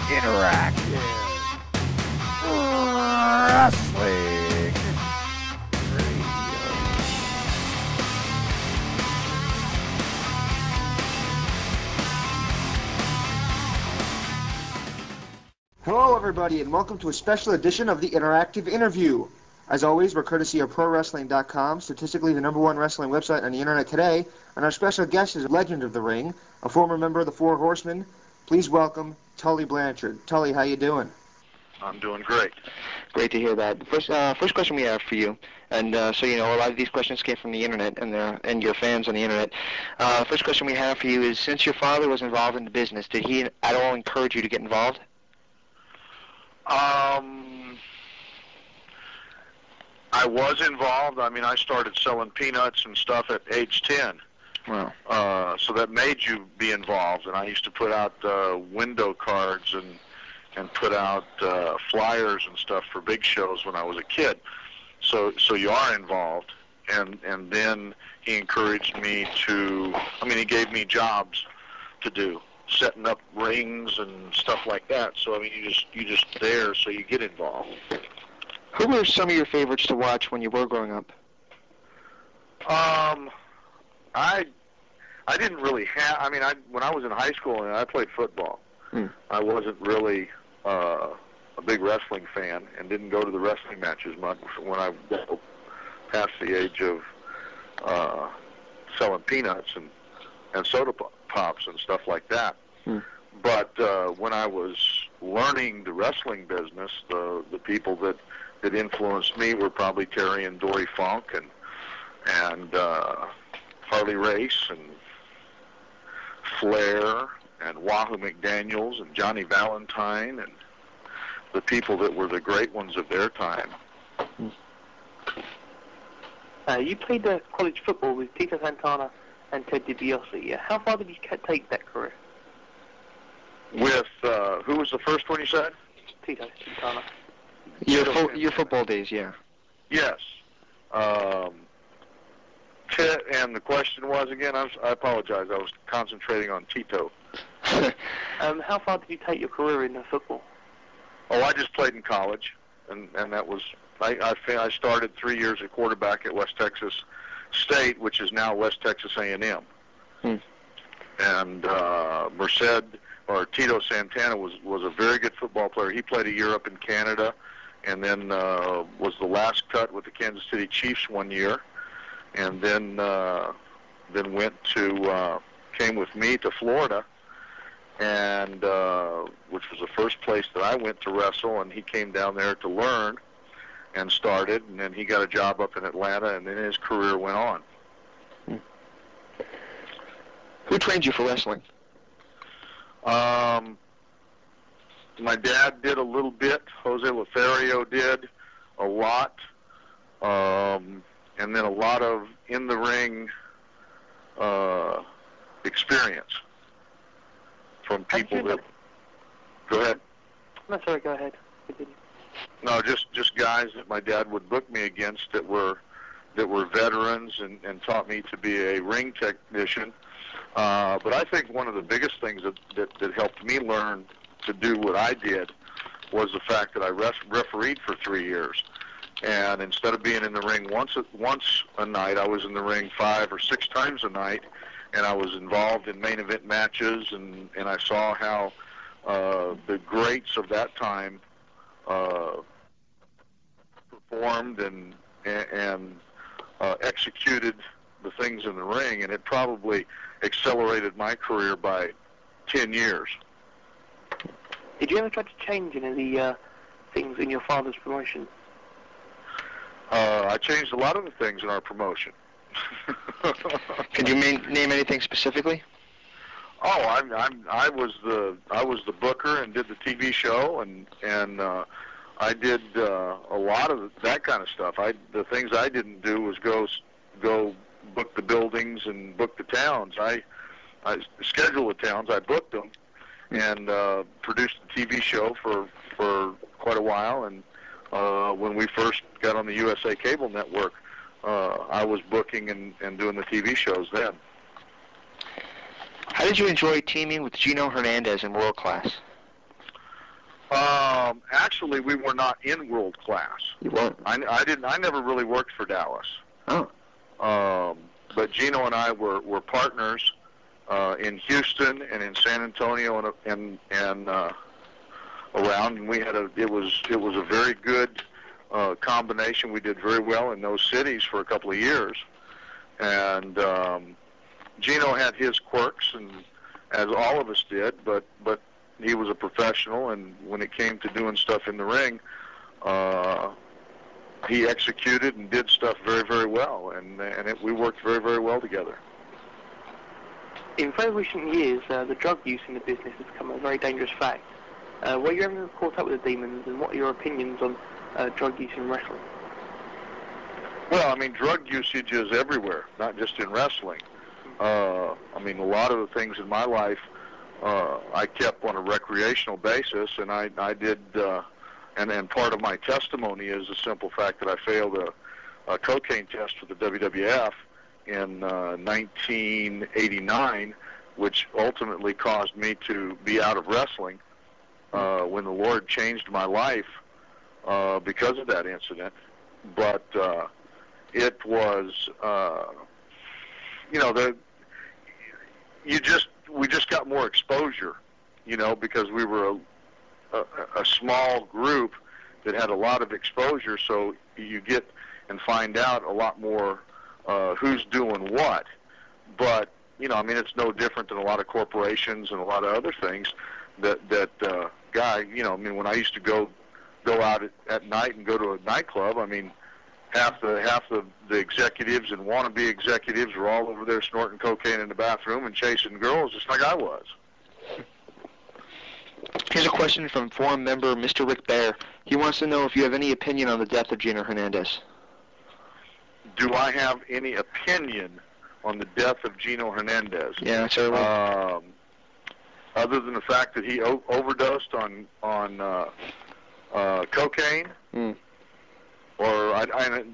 Interactive Wrestling Radio. Hello, everybody, and welcome to a special edition of the Interactive Interview. As always, we're courtesy of ProWrestling.com, statistically the #1 wrestling website on the internet today, and our special guest is a legend of the ring, a former member of the Four Horsemen. Please welcome Tully Blanchard. Tully, how you doing? I'm doing great. Great to hear that. First question we have for you, and so you know, a lot of these questions came from the internet and your fans on the internet. First question we have for you is, since your father was involved in the business, did he at all encourage you to get involved? I was involved. I mean, I started selling peanuts and stuff at age 10. Wow. So that made you be involved. And I used to put out window cards and put out flyers and stuff for big shows when I was a kid. So you are involved. And then he encouraged me to, I mean, he gave me jobs to do, setting up rings and stuff like that. So I mean, you just there, so you get involved. Who were some of your favorites to watch when you were growing up? I didn't really have. I mean, when I was in high school, I played football. I wasn't really a big wrestling fan, and didn't go to the wrestling matches much when I got past the age of selling peanuts and soda pops and stuff like that. But when I was learning the wrestling business, the people that influenced me were probably Terry and Dory Funk and Harley Race and Flair and Wahoo McDaniels and Johnny Valentine and the people that were the great ones of their time. You played college football with Tito Santana and Ted DiBiase. How far did you take that career? With, who was the first one you said? Tito Santana. Your football days, yeah. Yes. And the question was, again, I apologize, I was concentrating on Tito. How far did you take your career in football? Oh, I just played in college, and that was, I started 3 years at quarterback at West Texas State, which is now West Texas A&M. And Tito Santana was a very good football player. He played a year up in Canada, and then was the last cut with the Kansas City Chiefs 1 year, and then came with me to Florida, and which was the first place that I went to wrestle, and he came down there to learn and started, and then he got a job up in Atlanta, and then his career went on. Who trained you for wrestling? My dad did a little bit. Jose Lothario did a lot, and then a lot of in-the-ring experience from people that. Go ahead. No, sorry. Go ahead. Continue. No, just guys that my dad would book me against that were veterans and taught me to be a ring technician. But I think one of the biggest things that helped me learn to do what I did was the fact that I refereed for 3 years. And instead of being in the ring once a night, I was in the ring 5 or 6 times a night, and I was involved in main event matches, and I saw how the greats of that time performed and executed the things in the ring, and it probably accelerated my career by 10 years. Did you ever try to change any of the things in your father's promotion? I changed a lot of the things in our promotion. Could you name anything specifically? Oh, I was the booker and did the TV show, and I did a lot of that kind of stuff. The things I didn't do was go book the buildings and book the towns. I scheduled the towns, I booked them, and produced the TV show for quite a while. And when we first got on the USA Cable Network, I was booking and doing the TV shows then. How did you enjoy teaming with Gino Hernandez in World Class? Actually, we were not in world class. You weren't? I never really worked for Dallas. Oh. But Gino and I were partners in Houston and in San Antonio and around, and we had it was a very good combination. We did very well in those cities for a couple of years, and Gino had his quirks, and as all of us did, but he was a professional, and when it came to doing stuff in the ring, he executed and did stuff very, very well, and we worked very, very well together. In very recent years, the drug use in the business has become a very dangerous fact. Were you ever caught up with the demons, and what are your opinions on drug use in wrestling? Well, I mean, drug usage is everywhere, not just in wrestling. I mean, a lot of the things in my life I kept on a recreational basis, and I did, and part of my testimony is the simple fact that I failed a cocaine test for the WWF in 1989, which ultimately caused me to be out of wrestling when the Lord changed my life because of that incident. But it was, we just got more exposure, because we were a small group that had a lot of exposure, so you get and find out a lot more who's doing what. But, I mean, it's no different than a lot of corporations and a lot of other things that guy, I mean, when I used to go out at night and go to a nightclub, I mean, half the executives and wannabe executives were all over there snorting cocaine in the bathroom and chasing girls just like I was. Here's a question from forum member Mr. Rick Bear. He wants to know if you have any opinion on the death of Gino Hernandez. Do I have any opinion on the death of Gino Hernandez? Yeah, certainly. Other than the fact that he overdosed on cocaine, or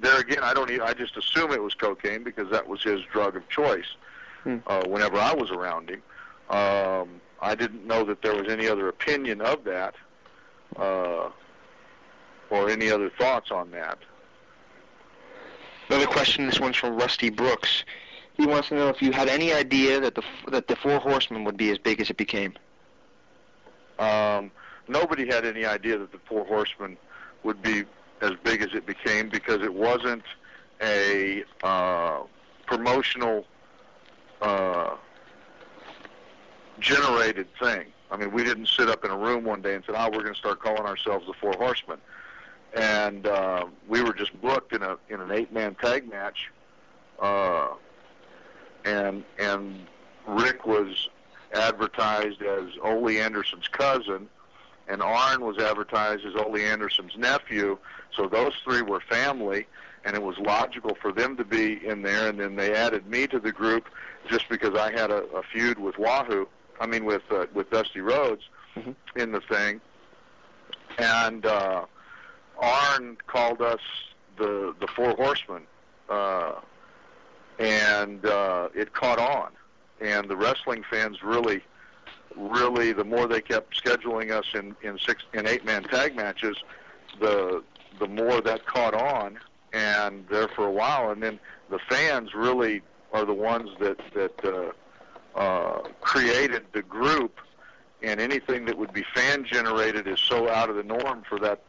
there again, I just assume it was cocaine because that was his drug of choice. Whenever I was around him, I didn't know that there was any other opinion of that, or any other thoughts on that. Another question. This one's from Rusty Brooks. He wants to know if you had any idea that the Four Horsemen would be as big as it became. Nobody had any idea that the Four Horsemen would be as big as it became because it wasn't a promotional generated thing. I mean, we didn't sit up in a room one day and said, we're going to start calling ourselves the Four Horsemen. And we were just booked in an 8-man tag match, and Rick was advertised as Ole Anderson's cousin, and Arn was advertised as Ole Anderson's nephew. So those three were family, and it was logical for them to be in there. And then they added me to the group just because I had a feud with with Dusty Rhodes in the thing. And Arn called us the Four Horsemen, and it caught on. And the wrestling fans really, the more they kept scheduling us in 8-man tag matches, the more that caught on, and there for a while. And then the fans really are the ones that created the group, and anything that would be fan generated is so out of the norm for that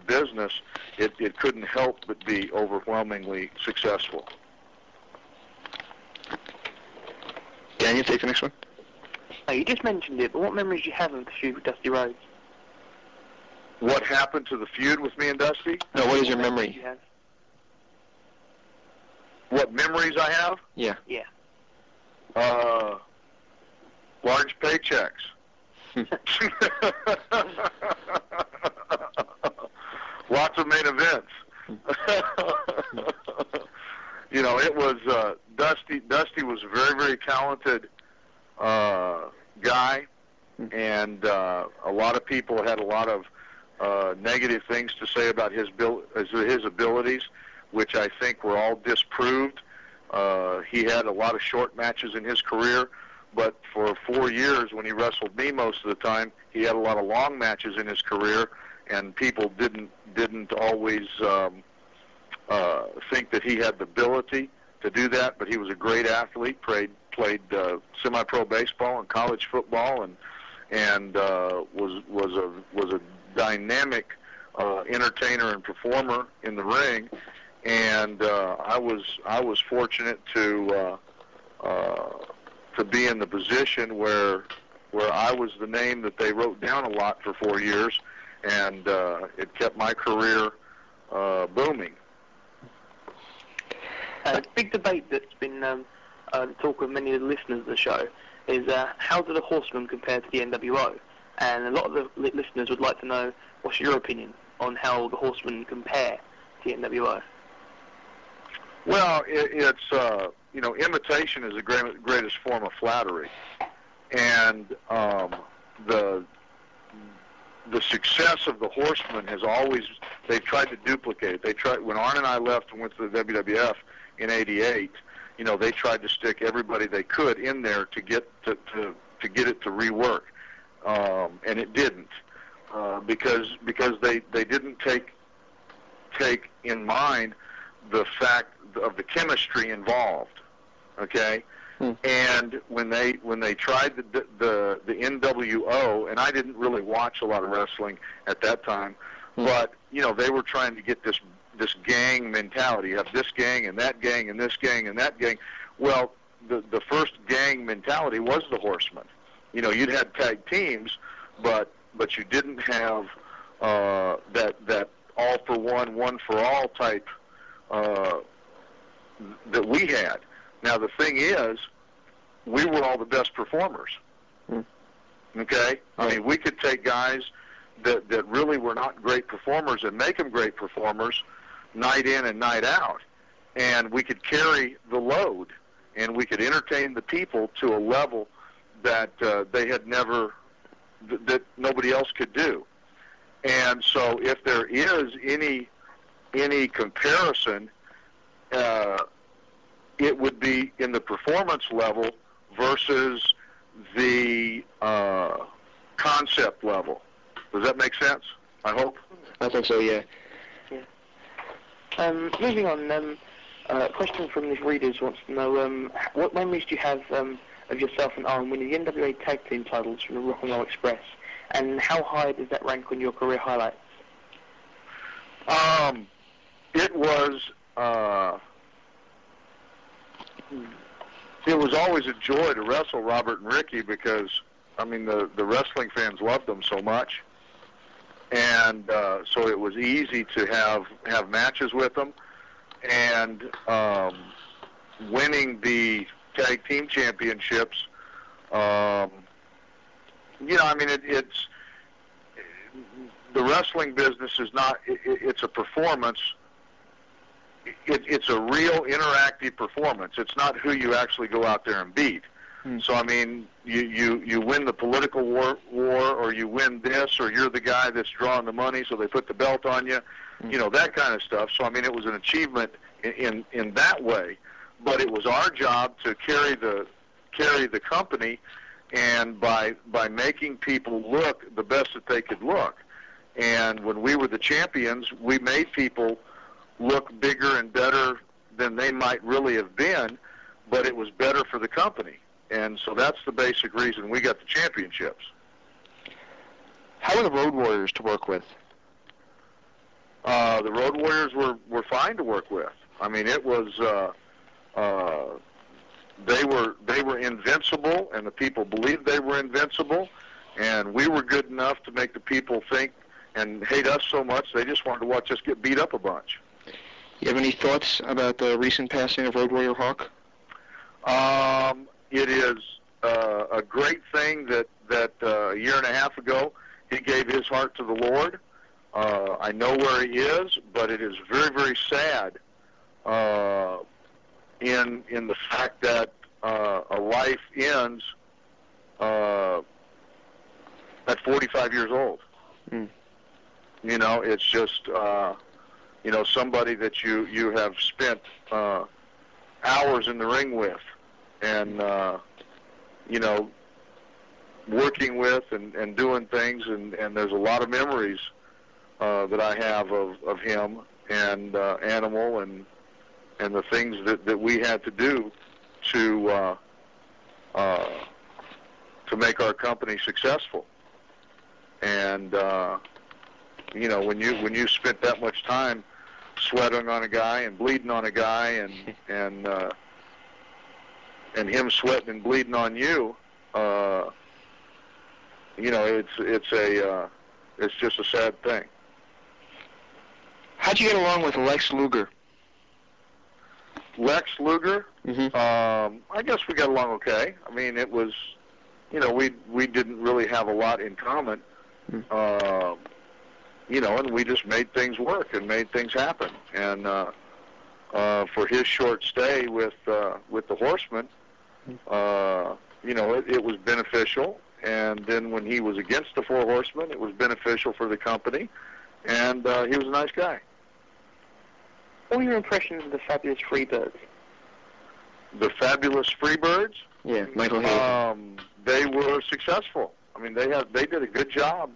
business, it couldn't help but be overwhelmingly successful. Daniel, take the next one. You just mentioned it, but what memories do you have of the feud with Dusty Rhodes? What happened to the feud with me and Dusty? No, what is your memory? What memories I have? Yeah. Yeah. Large paychecks. Lots of main events. It was Dusty was a very, very talented guy, and a lot of people had a lot of negative things to say about his abilities, which I think were all disproved. He had a lot of short matches in his career but for 4 years when he wrestled me most of the time, he had a lot of long matches in his career, and people didn't always think that he had the ability to do that. But he was a great athlete, played semi-pro baseball and college football, and was a dynamic entertainer and performer in the ring. And I was fortunate to be in the position where I was the name that they wrote down a lot for 4 years, and it kept my career booming. A big debate that's been the talk of many of the listeners of the show is how do the Horsemen compare to the NWO? And a lot of the listeners would like to know what's your opinion on how the Horsemen compare to the NWO. Well, it's imitation is the greatest form of flattery, and the success of the Horsemen has always, they've tried to duplicate it. They tried, when Arn and I left and went to the WWF in '88. They tried to stick everybody they could in there to get to get it to rework, and it didn't, because they didn't take in mind the fact of the chemistry involved. Okay. And when they tried the NWO, and I didn't really watch a lot of wrestling at that time, but they were trying to get this gang mentality. You have this gang and that gang and this gang and that gang. Well, the first gang mentality was the Horsemen. You'd had tag teams, but you didn't have that all for one for all type that we had. Now the thing is, we were all the best performers. Okay? I mean, we could take guys that really were not great performers and make them great performers night in and night out. And we could carry the load, and we could entertain the people to a level that they had never, that nobody else could do. And so if there is any comparison, it would be in the performance level versus the concept level. Does that make sense? I hope. I think so, yeah. Moving on, a question from these readers wants to know what memories do you have of yourself and Arn winning the NWA Tag Team titles from the Rock and Roll Express, and how high does that rank on your career highlights? It was always a joy to wrestle Robert and Ricky, because I mean the wrestling fans loved them so much, and so it was easy to have matches with them, and winning the tag team championships. I mean it's the wrestling business is not. It's a performance. It's a real interactive performance. It's not who you actually go out there and beat. So I mean, you win the political war, or you win this, or you're the guy that's drawing the money, so they put the belt on you, that kind of stuff. So I mean, it was an achievement in that way, but it was our job to carry the company, and by making people look the best that they could look. And when we were the champions, we made people look bigger and better than they might really have been, but it was better for the company. And so that's the basic reason we got the championships. How were the Road Warriors to work with? The Road Warriors were fine to work with. I mean, it was they were invincible, and the people believed they were invincible, and we were good enough to make the people think and hate us so much they just wanted to watch us get beat up a bunch. You have any thoughts about the recent passing of Road Warrior Hawk? It is a great thing that a year and a half ago he gave his heart to the Lord. I know where he is, but it is very, very sad in the fact that a life ends at 45 years old. It's just somebody that you have spent hours in the ring with, and you know, working with and doing things, and there's a lot of memories that I have of him and Animal and the things that we had to do to make our company successful. And you know, when you spent that much time sweating on a guy and bleeding on a guy and him sweating and bleeding on you, you know, it's just a sad thing. How'd you get along with Lex Luger? Lex Luger? Mm-hmm. I guess we got along okay. I mean, it was, you know, we didn't really have a lot in common. You know, and we just made things work and made things happen. And for his short stay with the Horsemen, you know, it was beneficial. And then when he was against the Four Horsemen, it was beneficial for the company. And he was a nice guy. What were your impressions of the Fabulous Freebirds? The Fabulous Freebirds? Yeah, Michael Hayes. They were successful. I mean, they did a good job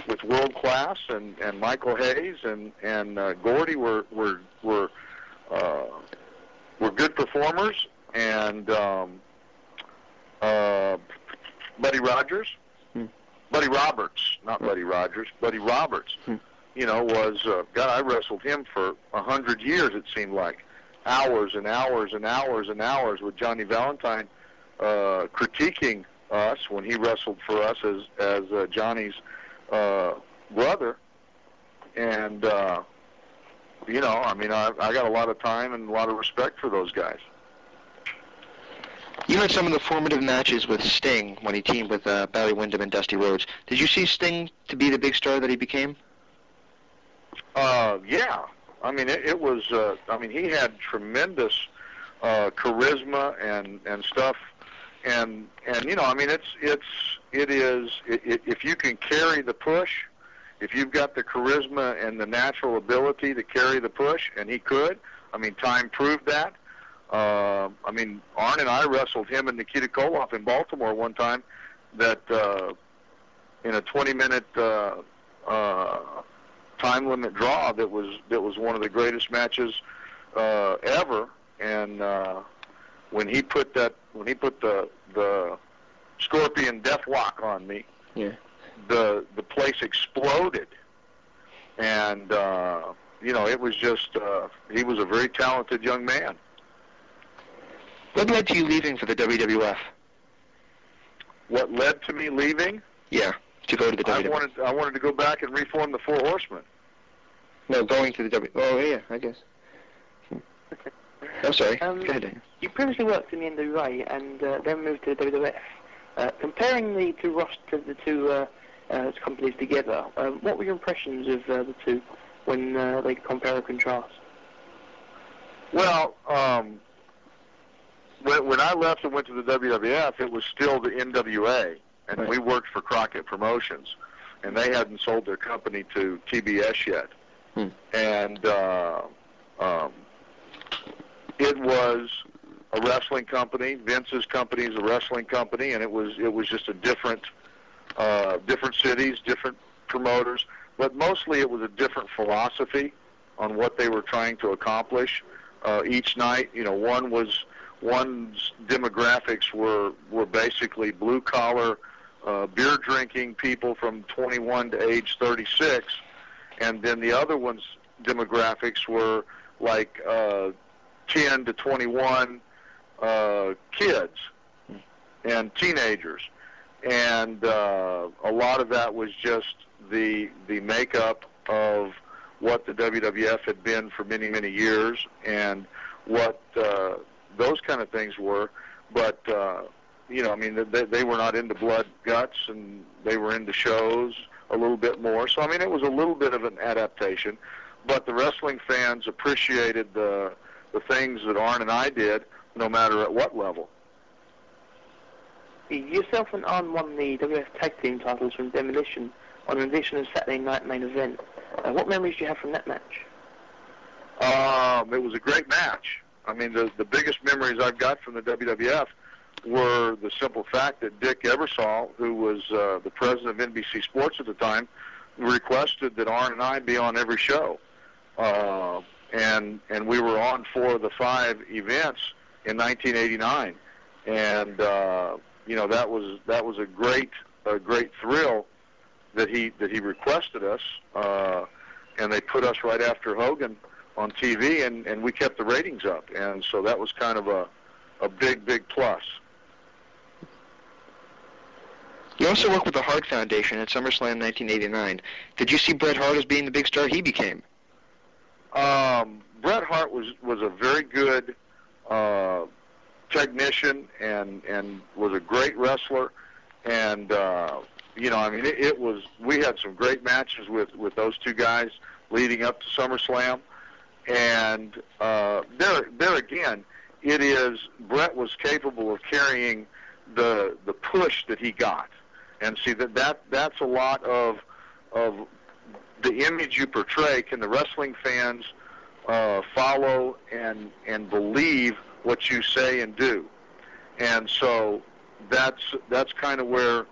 with World Class and Michael Hayes and Gordy were good performers, and Buddy Rogers, Buddy Roberts, not Buddy Rogers, Buddy Roberts. You know, was God. I wrestled him for 100 years. It seemed like hours and hours and hours and hours with Johnny Valentine critiquing us when he wrestled for us as Johnny's brother. And you know, I mean, I got a lot of time and a lot of respect for those guys. You had some of the formative matches with Sting when he teamed with Barry Windham and Dusty Rhodes. Did you see Sting to be the big star that he became? Yeah. I mean, it was. I mean, he had tremendous charisma and stuff. And you know, I mean, it is if you can carry the push, if you've got the charisma and the natural ability to carry the push, and he could. I mean, time proved that. I mean, Arn and I wrestled him and Nikita Koloff in Baltimore one time. That in a 20-minute time limit draw. That was one of the greatest matches ever. And when he put the Scorpion Deathlock on me, yeah, the place exploded. And you know, it was just he was a very talented young man. What led to you leaving for the WWF? What led to me leaving? Yeah, to go to the WWF. I wanted to go back and reform the Four Horsemen. No, going to the WWF. Oh, yeah, I guess. I'm sorry. Go ahead, Daniel. You previously worked in the NWA and then moved to the WWF. Comparing the two companies together, what were your impressions of the two when they compare or contrast? Well, when I left and went to the WWF, it was still the NWA, and right. We worked for Crockett Promotions, and they hadn't sold their company to TBS yet. And it was a wrestling company. Vince's company is a wrestling company, and it was just a different cities, different promoters, but mostly it was a different philosophy on what they were trying to accomplish each night. You know, one's demographics were basically blue collar, beer drinking people from 21 to age 36, and then the other one's demographics were like 10 to 21 kids and teenagers, and a lot of that was just the makeup of what the WWF had been for many, many years, and what those kind of things were. But you know, I mean, they were not into blood, guts, and they were into shows a little bit more. So I mean, it was a little bit of an adaptation, but the wrestling fans appreciated the things that Arn and I did, no matter at what level. Yourself and Arn won the WWF Tag Team titles from Demolition on an edition of Saturday Night Main Event. What memories do you have from that match? It was a great match. I mean, the biggest memories I've got from the WWF were the simple fact that Dick Ebersol, who was the president of NBC Sports at the time, requested that Arn and I be on every show. And we were on 4 of the 5 events in 1989. And, that was a great thrill that he requested us. And they put us right after Hogan on TV, and we kept the ratings up. And so that was kind of a big plus. You also worked with the Hart Foundation at SummerSlam 1989. Did you see Bret Hart as being the big star he became? Bret Hart was a very good technician and was a great wrestler. And, we had some great matches with those two guys leading up to SummerSlam. And there again, Bret was capable of carrying the push that he got. And see, that's a lot of the image you portray. Can the wrestling fans follow and believe what you say and do? And so that's kind of where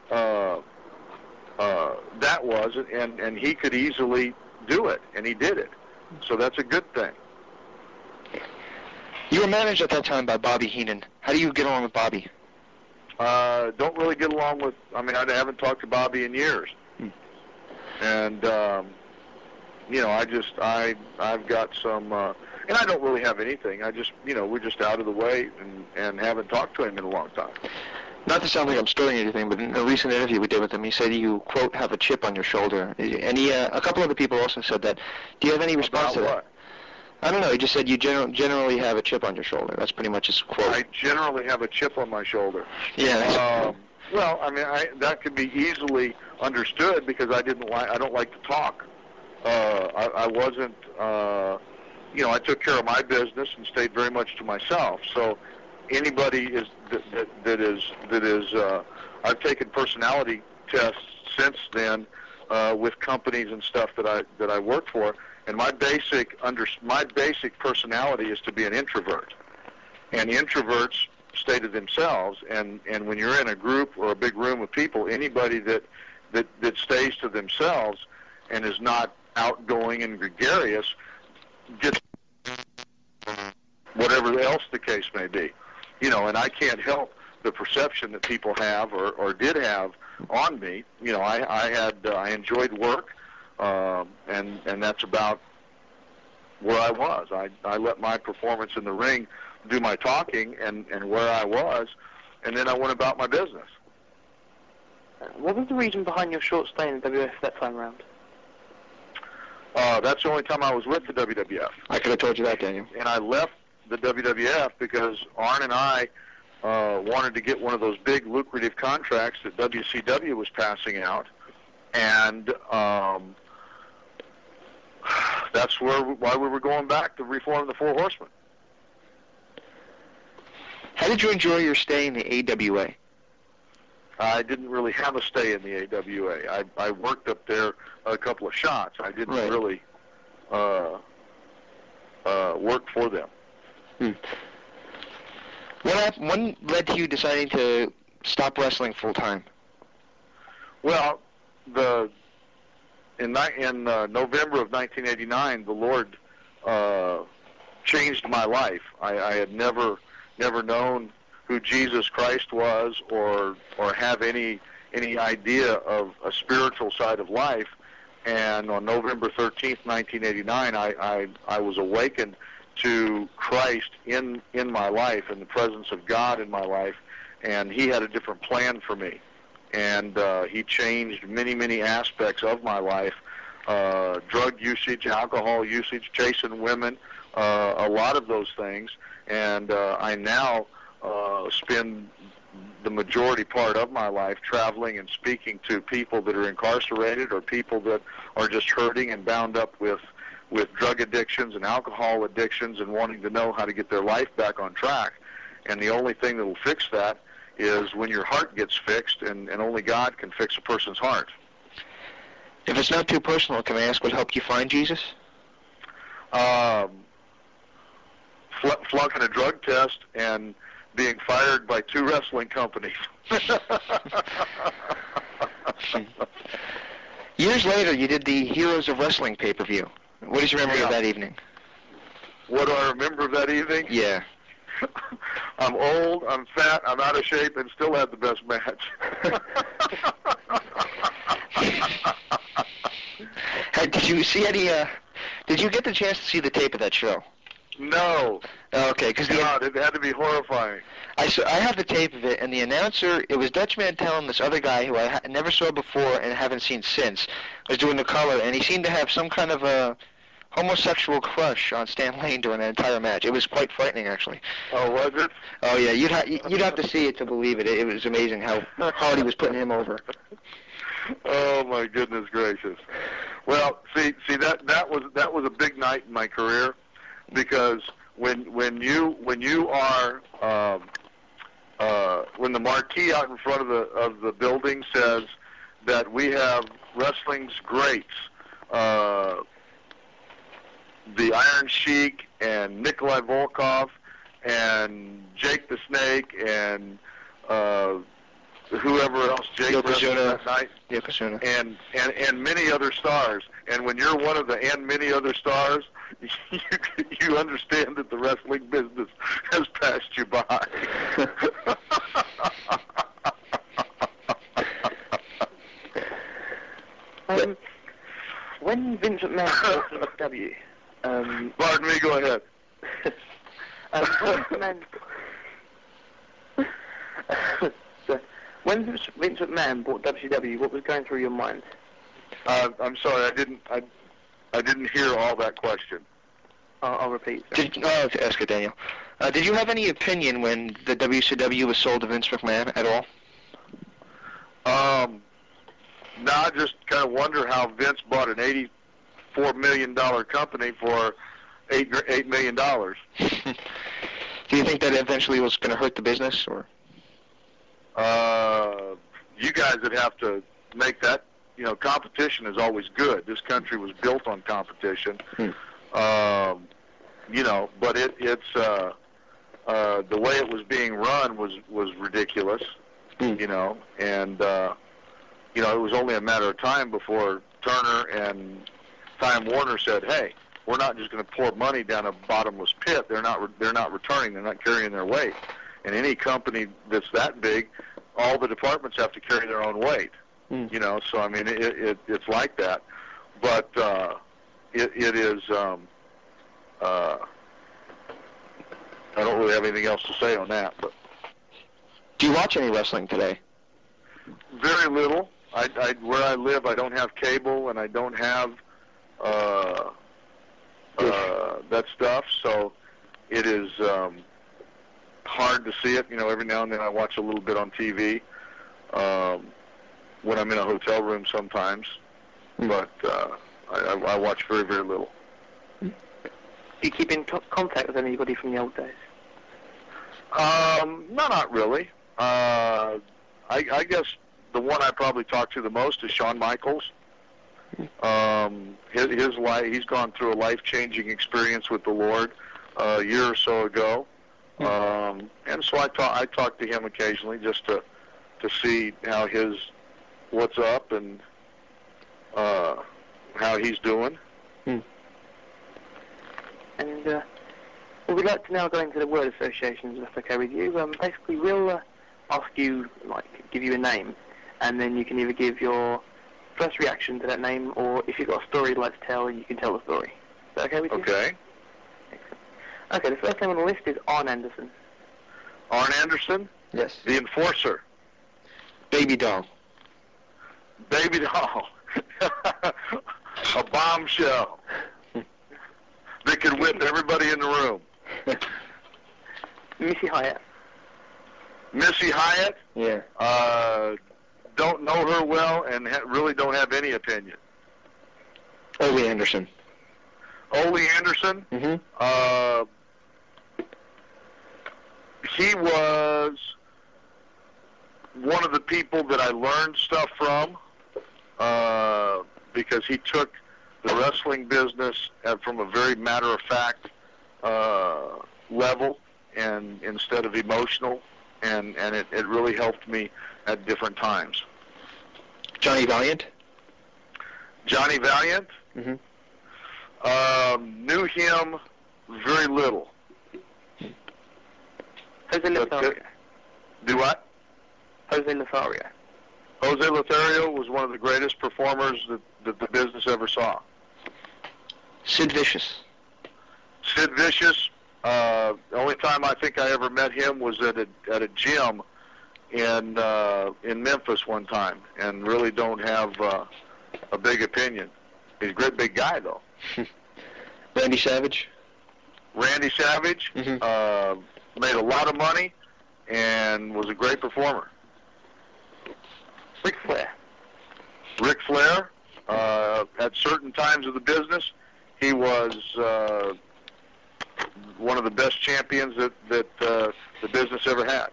that was, and he could easily do it, and he did it. So that's a good thing. You were managed at that time by Bobby Heenan. How do you get along with Bobby? Don't really get along with. I haven't talked to Bobby in years, and I've got some, and I don't really have anything. We're just out of the way and haven't talked to him in a long time. Not to sound like I'm stirring anything, but in a recent interview we did with him, he said you, quote, have a chip on your shoulder. And a couple other people also said that. Do you have any response to that? What? I don't know. He just said you generally have a chip on your shoulder. That's pretty much his quote. I generally have a chip on my shoulder. Yeah. That could be easily understood because I don't like to talk. I wasn't. I took care of my business and stayed very much to myself. So anybody that is I've taken personality tests since then with companies and stuff that I work for. And my basic personality is to be an introvert, and introverts stay to themselves. And when you're in a group or a big room of people, anybody that stays to themselves and is not outgoing and gregarious gets whatever else the case may be, And I can't help the perception that people have or did have on me. I enjoyed work. And that's about where I was. I let my performance in the ring do my talking and where I was, and then I went about my business. What was the reason behind your short stay in the WWF that time around? That's the only time I was with the WWF. I could have told you that, Daniel. And I left the WWF because Arn and I wanted to get one of those big lucrative contracts that WCW was passing out, and that's why we were going back to reform the Four Horsemen. How did you enjoy your stay in the AWA? I didn't really have a stay in the AWA. I worked up there a couple of shots. I didn't really work for them. What led to you deciding to stop wrestling full time? Well, in November of 1989, the Lord changed my life. I had never known who Jesus Christ was or have any idea of a spiritual side of life. And on November 13th, 1989, I was awakened to Christ in my life, in the presence of God in my life, and He had a different plan for me. And He changed many aspects of my life, drug usage, alcohol usage, chasing women, a lot of those things. And I now spend the majority part of my life traveling and speaking to people that are incarcerated or people that are just hurting and bound up with drug addictions and alcohol addictions and wanting to know how to get their life back on track. And the only thing that will fix that is when your heart gets fixed, and only God can fix a person's heart. If it's not too personal, can I ask what helped you find Jesus? Flunking a drug test and being fired by 2 wrestling companies. Years later, you did the Heroes of Wrestling pay-per-view. What did you remember of that evening? What do I remember of that evening? Yeah. I'm old, I'm fat, I'm out of shape, and still had the best match. Did you see any? Did you get the chance to see the tape of that show? No. Okay, because God, it had to be horrifying. I have the tape of it, and the announcer, it was Dutch Mantel and this other guy who I never saw before and haven't seen since, was doing the color, and he seemed to have some kind of a homosexual crush on Stan Lane during that entire match. It was quite frightening, actually. Oh, was it? Oh yeah, you'd have to see it to believe it. It was amazing how hard he was putting him over. Oh my goodness gracious! Well, see that was a big night in my career, because when you are when the marquee out in front of the building says that we have wrestling's greats, the Iron Sheik and Nikolai Volkov and Jake the Snake and whoever else, Jake wrestled that night, and many other stars. And when you're one of the and many other stars, you understand that the wrestling business has passed you by. When Vince McMahon bought W, pardon me, go ahead. When Vince McMahon bought WCW, what was going through your mind? I'm sorry, I didn't hear all that question. I'll repeat. Ask it, Daniel. Did you have any opinion when the WCW was sold to Vince McMahon at all? No, I just kind of wonder how Vince bought an $84 million company for $8 million. Do you think that eventually was going to hurt the business, or? You guys would have to make that. You know, competition is always good. This country was built on competition. You know, but it's the way it was being run was ridiculous. You know, and you know, it was only a matter of time before Turner and Time Warner said, "Hey, we're not just going to pour money down a bottomless pit. They're not returning. They're not carrying their weight." And any company that's that big, all the departments have to carry their own weight. You know, so I mean, it's like that. But it is. I don't really have anything else to say on that. But do you watch any wrestling today? Very little. Where I live, I don't have cable, and I don't have that stuff. So it is hard to see it. You know, every now and then I watch a little bit on TV. When I'm in a hotel room sometimes, but I watch very, very little. Do you keep in contact with anybody from the old days? No, not really. I guess the one I probably talk to the most is Shawn Michaels. His life, he's gone through a life-changing experience with the Lord a year or so ago, and so I talk to him occasionally just to see how what's up and how he's doing. And well, we'd like to now go into the word associations, if that's okay with you. Basically, we'll ask you, give you a name, and then you can either give your first reaction to that name, or if you've got a story you'd like to tell, you can tell the story. Is that okay with you? Okay. Excellent. Okay, the first name on the list is Arn Anderson. Arn Anderson? Yes. The Enforcer. Baby Doll. Baby Doll. A bombshell that could whip everybody in the room. Missy Hyatt. Missy Hyatt? Yeah. Don't know her well and really don't have any opinion. Ole Anderson. Ole Anderson? Mm-hmm. He was one of the people that I learned stuff from, because he took the wrestling business from a very matter-of-fact level, and instead of emotional, and it really helped me at different times. Johnny Valiant? Johnny Valiant? Mm-hmm. Knew him very little. Jose Lothario. Do what? Jose Lothario. Jose Lothario was one of the greatest performers that the business ever saw. Sid Vicious? Sid Vicious, the only time I think I ever met him was at a gym in Memphis one time, and really don't have a big opinion. He's a great big guy, though. Randy Savage? Randy Savage made a lot of money and was a great performer. Ric Flair. Ric Flair, at certain times of the business, he was one of the best champions that the business ever had.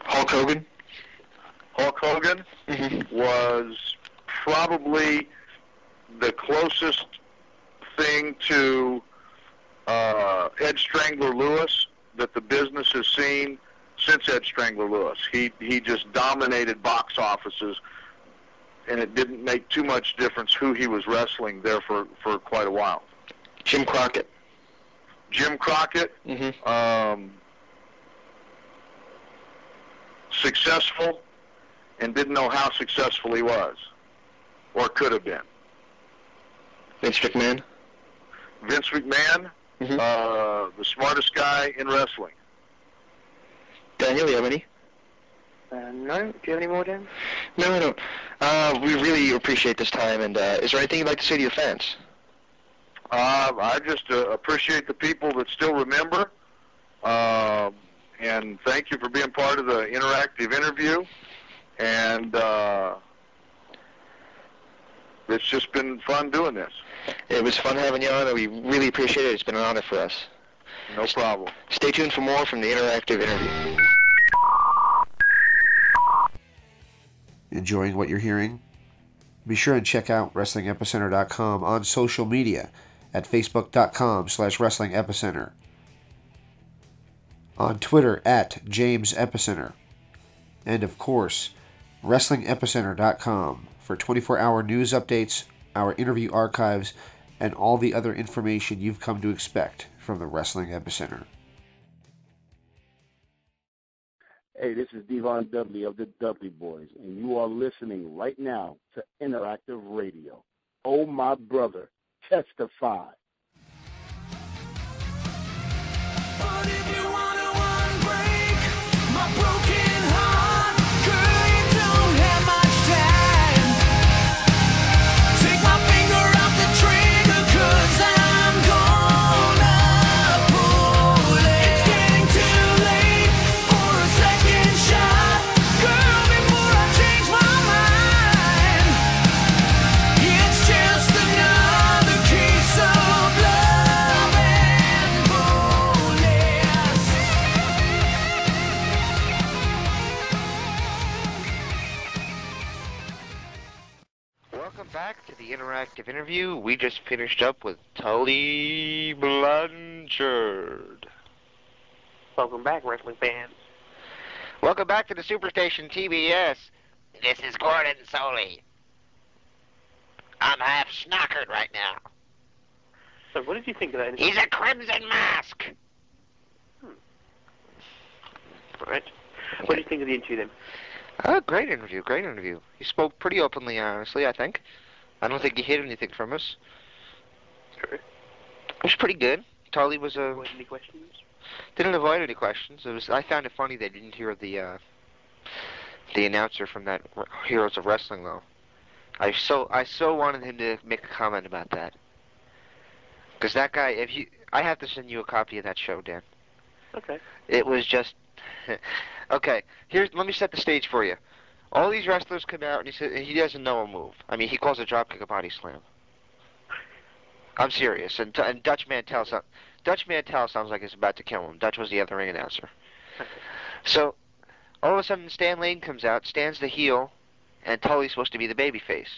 Hulk Hogan? Hulk Hogan was probably the closest thing to Ed Strangler Lewis that the business has seen since Ed Strangler Lewis. He just dominated box offices, and it didn't make too much difference who he was wrestling there for quite a while. Jim Crockett? Jim Crockett, successful, and didn't know how successful he was, or could have been. Vince McMahon? Vince McMahon, the smartest guy in wrestling. Daniel, you have any? No. Do you have any more, Dan? No, I don't. We really appreciate this time, and is there anything you'd like to say to your fans? I just appreciate the people that still remember, and thank you for being part of the interactive interview, and it's just been fun doing this. It was fun having you on, and we really appreciate it. It's been an honor for us. No problem. Stay tuned for more from the interactive interview. Enjoying what you're hearing? Be sure and check out WrestlingEpicenter.com on social media at Facebook.com/WrestlingEpicenter, on Twitter at James Epicenter, and of course, WrestlingEpicenter.com for 24-hour news updates, our interview archives, and all the other information you've come to expect from the Wrestling Epicenter. Hey, this is Devon Dudley of the Dudley Boys, and you are listening right now to Interactive Radio. Oh, my brother, testify. But if you want to unbreak my broken heart, girl, you don't have much time. Take my finger off the trigger, 'cause I'm gonna pull it. It's getting too late for a second shot, girl, before I change my mind. It's just another case of love and bullets. Welcome back to the interactive interview. We just finished up with Tully Blanchard. Welcome back, wrestling fans. Welcome back to the Superstation TBS. This is Gordon Soley. I'm half snockered right now. So what did you think of that? He's a Crimson Mask. Right. What did you think of the interview then? Great interview, great interview. He spoke pretty openly, honestly, I think. I don't think he hid anything from us. Sure. It was pretty good. Tully was a... Any questions? Didn't avoid any questions. I found it funny they didn't hear the announcer from that Heroes of Wrestling, though. I so wanted him to make a comment about that. Because that guy, I have to send you a copy of that show, Dan. Okay. It was just... Okay, let me set the stage for you. All these wrestlers come out, and he doesn't know a move. I mean, he calls a dropkick a body slam. I'm serious. And Dutch Mantel sounds like he's about to kill him. Dutch was the other ring announcer. So, all of a sudden, Stan Lane comes out, stands the heel, and Tully's supposed to be the babyface.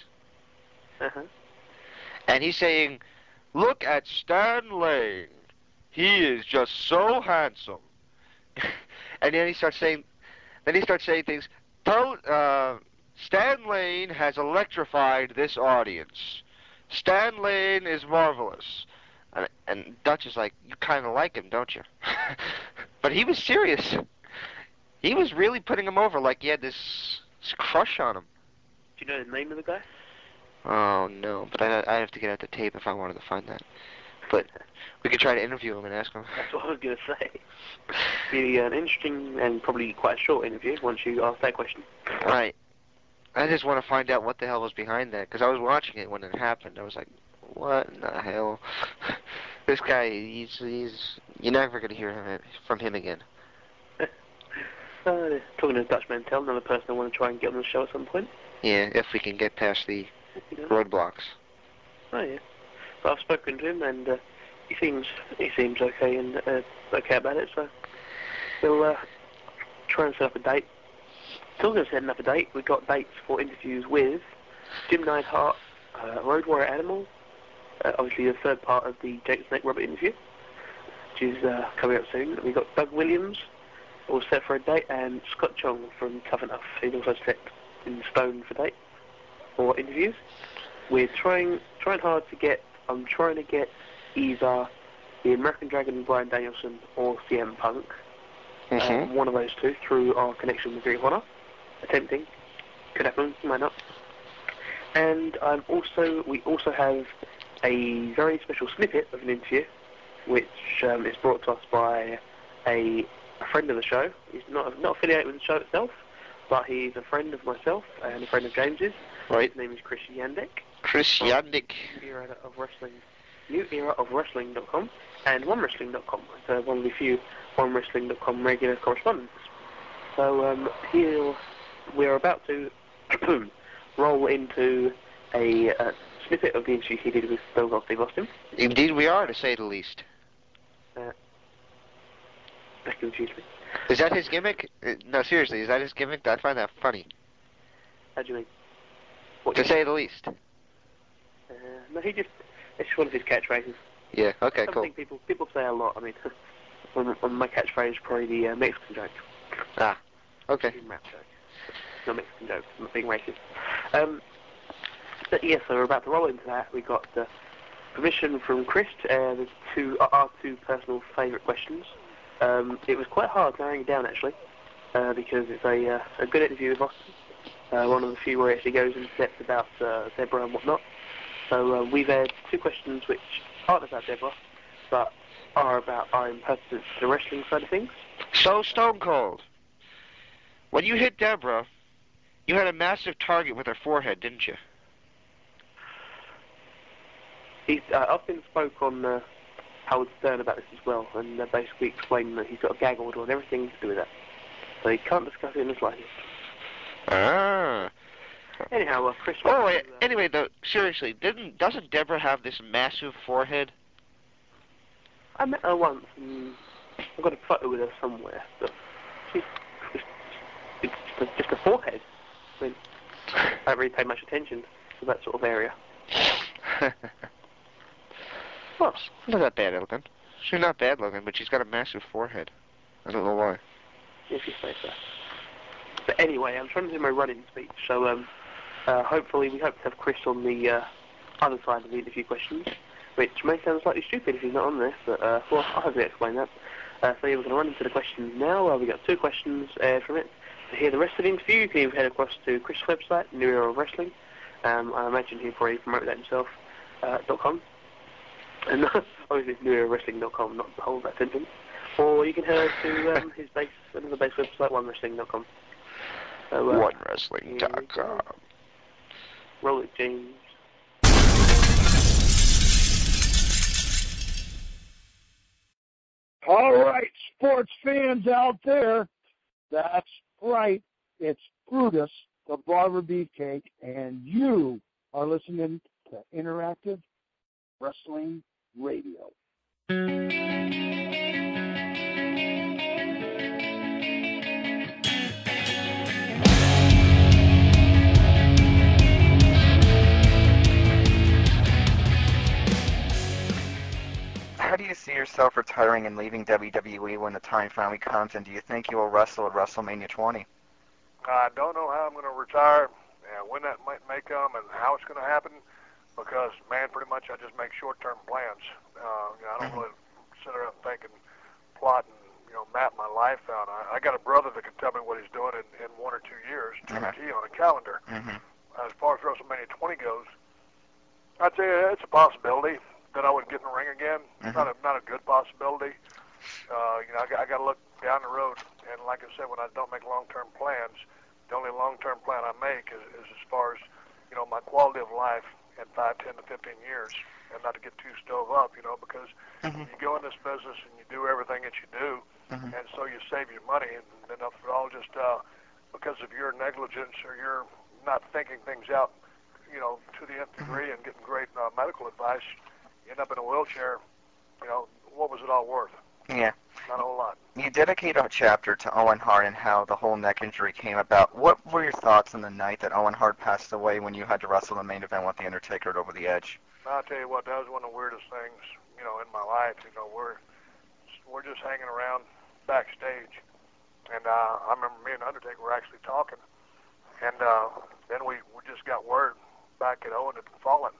And he's saying, "Look at Stan Lane. he is just so handsome. And then he starts saying things. Stan Lane has electrified this audience. Stan Lane is marvelous. And Dutch is like, you kind of like him, don't you? But he was serious. He was really putting him over, like he had this crush on him. Do you know the name of the guy? Oh, no, but I have to get out the tape if I wanted to find that. But we could try to interview him and ask him. That's what I was going to say. Be an interesting and probably quite a short interview once you ask that question. Right. I just want to find out what the hell was behind that, because I was watching it when it happened. I was like, what in the hell? This guy, he's you're never going to hear from him again. Talking to Dutch Mantel, another person I want to try and get on the show at some point. Yeah, if we can get past the roadblocks. Oh yeah, but I've spoken to him and he seems okay and okay about it. So we'll try and set up a date. Talking of setting up a date, we've got dates for interviews with Jim Neidhart, Road Warrior Animal, obviously the third part of the Jake the Snake Robert interview, which is coming up soon. We've got Doug Williams, all set for a date, and Scott Chong from Tough Enough, who's also set in stone for date for interviews. We're trying hard to get. I'm trying to get either the American Dragon Bryan Danielson or CM Punk, one of those two, through our connection with Ring of Honor. Attempting, could happen, might not. And we also have a very special snippet of an interview, which is brought to us by a friend of the show. He's not affiliated with the show itself, but he's a friend of myself and a friend of James's. Right. His name is Chris Yandick. Chris Yandick. New Era of Wrestling.com and OneWrestling.com. So one of the few OneWrestling.com regular correspondents. So we're about to roll into a snippet of the interview he did with Stone Cold Steve Austin. Indeed we are, to say the least. That confused me. Is that his gimmick? No, seriously, is that his gimmick? I find that funny. How do you mean? To say the least. No, it's just one of his catchphrases. Yeah, okay, cool. Something people say a lot. I mean, on my catchphrase is probably the Mexican joke. Ah, okay. Rap joke. Not Mexican joke, I'm not being racist. But yeah, so we're about to roll into that. We got permission from Chris to our two personal favourite questions. It was quite hard narrowing it down, actually, because it's a good interview with Austin. One of the few where he actually goes into depth about Deborah and whatnot. So we've had two questions which aren't about Deborah, but are about our impertinence to the wrestling side of things. So, Stone Cold, when you hit Deborah, you had a massive target with her forehead, didn't you? Austin spoke on Howard Stern about this as well, and basically explained that he's got a gag order and everything to do with that. So he can't discuss it in the slightest. Ah. Anyhow, Chris... anyway, though, seriously, doesn't Deborah have this massive forehead? I met her once, and I've got a photo with her somewhere, but it's just a forehead. I mean, I don't really pay much attention to that sort of area. Well, she's not that bad looking. She's not bad looking, but she's got a massive forehead. I don't know why. If you say so. But anyway, I'm trying to do my running speech, so hopefully we hope to have Chris on the other side of the interview questions, which may sound slightly stupid if he's not on there, but well, I'll hopefully explain that. So yeah, we're going to run into the questions now. We've got two questions from it. To hear the rest of the interview, you can either head across to Chris' website, New Era of Wrestling. I imagine he'll probably promote that himself, .com. And obviously it's newEraWrestling.com, not the whole of that sentence. Or you can head to his another base website, OneWrestling.com. So, OneWrestling.com. Roll it, James. All right, sports fans out there, that's right. It's Brutus, the Barber Beefcake, and you are listening to Interactive Wrestling Radio. How do you see yourself retiring and leaving WWE when the time finally comes, and do you think you will wrestle at WrestleMania 20? I don't know how I'm going to retire, and when that may come, and how it's going to happen, because, man, pretty much I just make short-term plans. I don't really sit around and think and plot and, map my life out. I got a brother that can tell me what he's doing in 1 or 2 years, guarantee on a calendar. As far as WrestleMania 20 goes, I'd say it's a possibility that I would get in the ring again. Not a good possibility. I got to look down the road, and like I said, when I don't make long-term plans, the only long-term plan I make is as far as my quality of life in 5, 10 to 15 years, and not to get too stove up, because you go in this business and you do everything that you do, and so you save your money, and then if it all just because of your negligence or you're not thinking things out, to the nth degree and getting great medical advice, you end up in a wheelchair. What was it all worth? Yeah. Not a whole lot. You dedicate a chapter to Owen Hart and how the whole neck injury came about. What were your thoughts on the night that Owen Hart passed away when you had to wrestle the main event with The Undertaker at Over the Edge? I'll tell you what, that was one of the weirdest things, in my life. We're just hanging around backstage, and I remember me and Undertaker were actually talking, and then we just got word back at Owen had fallen,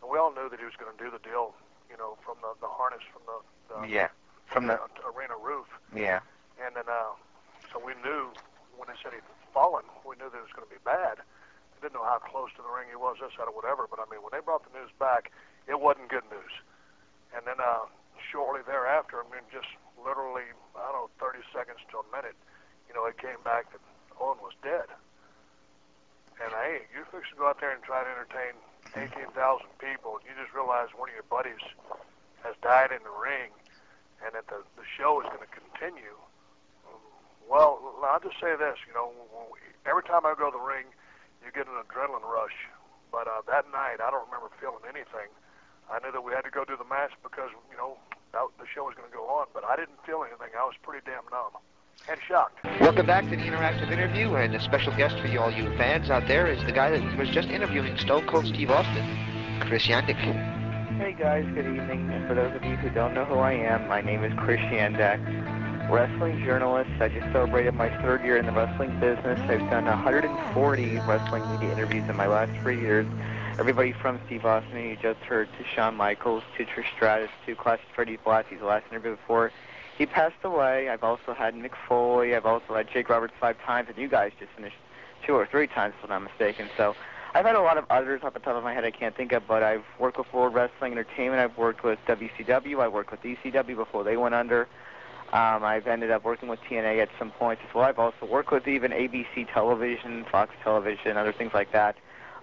and we all knew that he was going to do the deal, from the harness from the arena roof. Yeah. And then so we knew when they said he'd fallen, we knew that it was going to be bad. I didn't know how close to the ring he was, this, that, or whatever, but I mean, when they brought the news back, it wasn't good news. And then shortly thereafter, just literally, 30 seconds to a minute, it came back that Owen was dead. And hey, you're fixing to go out there and try to entertain 18,000 people, and you just realize one of your buddies has died in the ring, and that the show is going to continue. Well, I'll just say this, every time I go to the ring, you get an adrenaline rush. But that night, I don't remember feeling anything. I knew that we had to go do the match because, the show was going to go on, but I didn't feel anything. I was pretty damn numb and shocked. Welcome back to the interactive interview, and a special guest for all you fans out there is the guy that was just interviewing Stone Cold Steve Austin, Chris Yandick. Hey guys, good evening. And for those of you who don't know who I am, my name is Chris Yandick, wrestling journalist. I just celebrated my 3rd year in the wrestling business. I've done 140 wrestling media interviews in my last 3 years. Everybody from Steve Austin, who you just heard, to Shawn Michaels, to Trish Stratus, to Classic Freddie Blassie's last interview before he passed away. I've also had Mick Foley. I've also had Jake Roberts 5 times, and you guys just finished 2 or 3 times, if I'm not mistaken. So I've had a lot of others off the top of my head I can't think of, but I've worked with World Wrestling Entertainment. I've worked with WCW. I worked with ECW before they went under. I've ended up working with TNA at some points as well. I've also worked with even ABC Television, Fox Television, other things like that.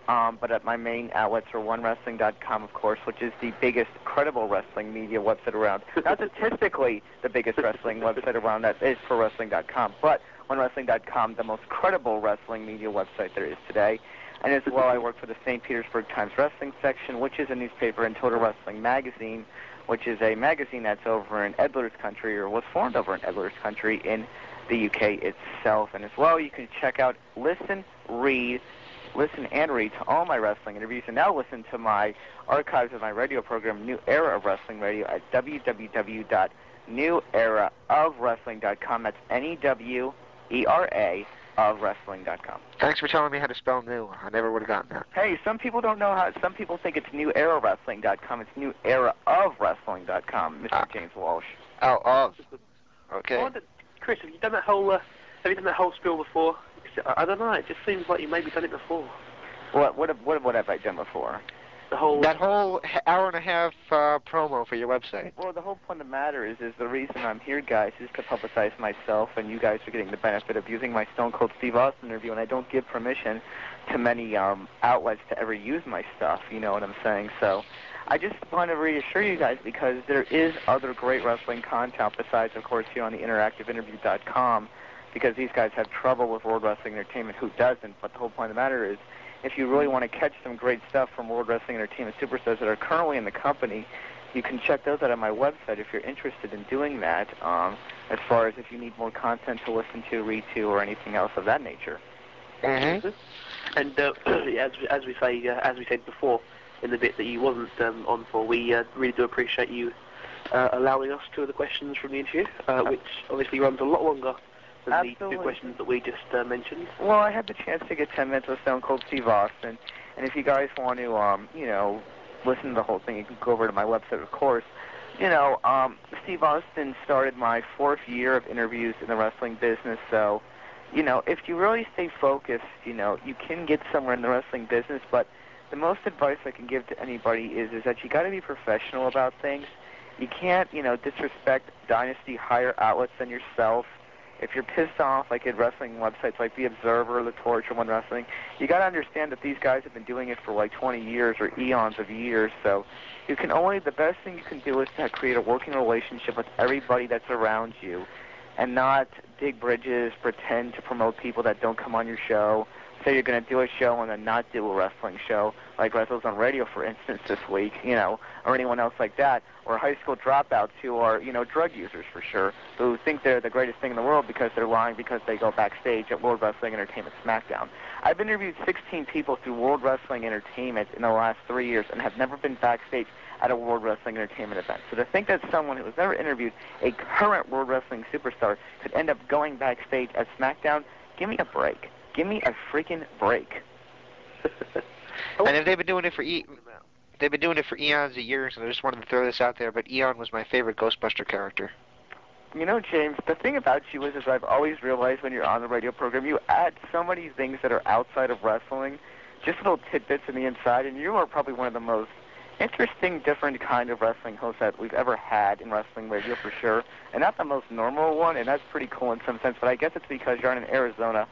But at my main outlets are OneWrestling.com, of course, which is the biggest credible wrestling media website around. Not statistically the biggest wrestling website around, that is ProWrestling.com, but OneWrestling.com, the most credible wrestling media website there is today. And as well, I work for the St. Petersburg Times Wrestling section, which is a newspaper, and Total Wrestling Magazine, which is a magazine that's over in Edler's country, or was formed over in Edler's country in the UK itself. And as well, you can check out, listen and read to all my wrestling interviews, and now listen to my archives of my radio program, New Era of Wrestling Radio, at www.neweraofwrestling.com. That's NEWERA of wrestling.com. Thanks for telling me how to spell new. I never would have gotten that. Hey, some people don't know how. Some people think it's neweraofwrestling.com. It's neweraofwrestling.com, Mr. James Walsh. Oh, of. Okay. Chris, have you done that whole spiel before? I don't know. It just seems like you maybe done it before. What have I done before? That whole hour and a half promo for your website. Well, the whole point of the matter is the reason I'm here, guys, is to publicize myself, and you guys are getting the benefit of using my Stone Cold Steve Austin interview, and I don't give permission to many outlets to ever use my stuff, you know what I'm saying? So I just want to reassure you guys, because there is other great wrestling content besides, of course, here on the interactiveinterview.com, because these guys have trouble with World Wrestling Entertainment. Who doesn't? But the whole point of the matter is, if you really want to catch some great stuff from World Wrestling Entertainment superstars that are currently in the company, you can check those out on my website if you're interested in doing that, as far as if you need more content to listen to, read to, or anything else of that nature. Mm-hmm. And as we said before in the bit that you wasn't on for, we really do appreciate you allowing us two of the questions from the interview, which obviously runs a lot longer than the two questions that we just mentioned. Well, I had the chance to get 10 minutes with Stone Cold Steve Austin, and if you guys want to, listen to the whole thing, you can go over to my website, of course. Steve Austin started my 4th year of interviews in the wrestling business, so, if you really stay focused, you can get somewhere in the wrestling business, but the most advice I can give to anybody is that you got to be professional about things. You can't, disrespect dynasty higher outlets than yourself. If you're pissed off, like at wrestling websites like The Observer, The Torch, or One Wrestling, you got to understand that these guys have been doing it for like 20 years or eons of years. So the best thing you can do is to create a working relationship with everybody that's around you, and not dig bridges, pretend to promote people that don't come on your show. Say you're going to do a show and then not do a wrestling show, like Wrestlers on Radio, for instance, this week, or anyone else like that, or high school dropouts who are, drug users for sure, who think they're the greatest thing in the world because they're lying because they go backstage at World Wrestling Entertainment SmackDown. I've interviewed 16 people through World Wrestling Entertainment in the last 3 years and have never been backstage at a World Wrestling Entertainment event. So to think that someone who has never interviewed a current World Wrestling superstar could end up going backstage at SmackDown, give me a break. Give me a freaking break. And if they've been doing it for eons of years, and I just wanted to throw this out there, but Eon was my favorite Ghostbuster character. James, the thing about you is I've always realized when you're on the radio program, you add so many things that are outside of wrestling, just little tidbits on the inside, and you are probably one of the most interesting, different kind of wrestling hosts that we've ever had in wrestling radio for sure, and not the most normal one, and that's pretty cool in some sense, but I guess it's because you're in Arizona,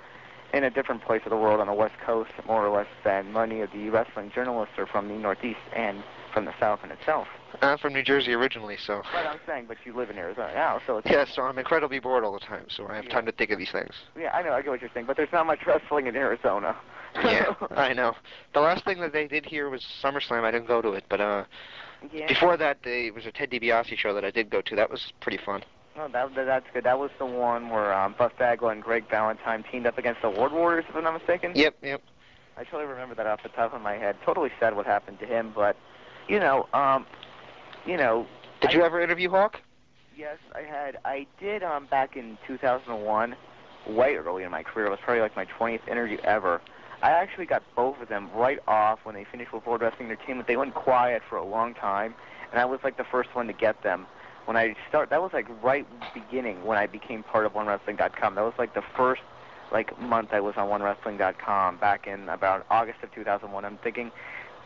in a different place of the world on the West Coast, more or less, than many of the wrestling journalists are from the Northeast and from the South in itself. I'm from New Jersey originally, so... Right, I'm saying, but you live in Arizona now, so it's... Yeah, so I'm incredibly bored all the time, so I have time to think of these things. Yeah, I know, I get what you're saying, but there's not much wrestling in Arizona. Yeah, I know. The last thing that they did here was SummerSlam. I didn't go to it, but before that, it was a Ted DiBiase show that I did go to. That was pretty fun. Oh, that's good. That was the one where Buff Bagwell and Greg Valentine teamed up against the Ward Warriors, if I'm not mistaken? Yep. I totally remember that off the top of my head. Totally sad what happened to him, but, Did you ever interview Hawk? Yes, I had. I did back in 2001, way early in my career. It was probably like my 20th interview ever. I actually got both of them right off when they finished with World Wrestling Entertainment. They went quiet for a long time, and I was like the first one to get them. When I that was like right beginning when I became part of OneWrestling.com. That was like the first month I was on OneWrestling.com back in about August of 2001. I'm thinking,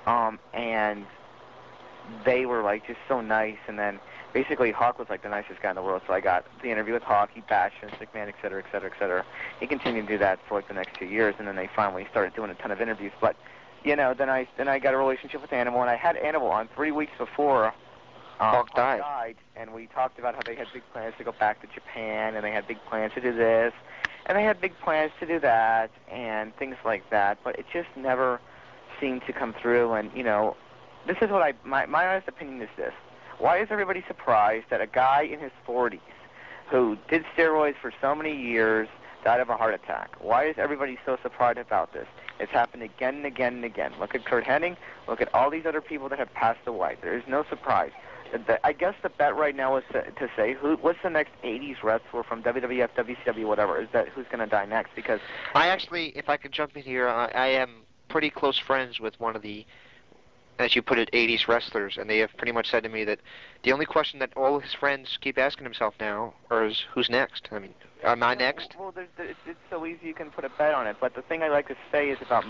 and they were like just so nice. And then basically Hawk was like the nicest guy in the world. So I got the interview with Hawk. He bashed Vince McMahon, et cetera, et cetera, et cetera. He continued to do that for like the next 2 years, and then they finally started doing a ton of interviews. But then I got a relationship with Animal, and I had Animal on 3 weeks before. Hawk died, and we talked about how they had big plans to go back to Japan, and they had big plans to do this, and they had big plans to do that, and things like that, but it just never seemed to come through, and, this is what my honest opinion is this. Why is everybody surprised that a guy in his 40s who did steroids for so many years died of a heart attack? Why is everybody so surprised about this? It's happened again and again and again. Look at Kurt Hennig. Look at all these other people that have passed away. There is no surprise. I guess the bet right now is to say what's the next 80s wrestler from WWF, WCW, whatever, is that who's going to die next? Because I actually, if I could jump in here, I am pretty close friends with one of the, as you put it, 80s wrestlers, and they have pretty much said to me that the only question that all his friends keep asking himself now is who's next? I mean, am I next? Well, it's so easy you can put a bet on it, but the thing I like to say is about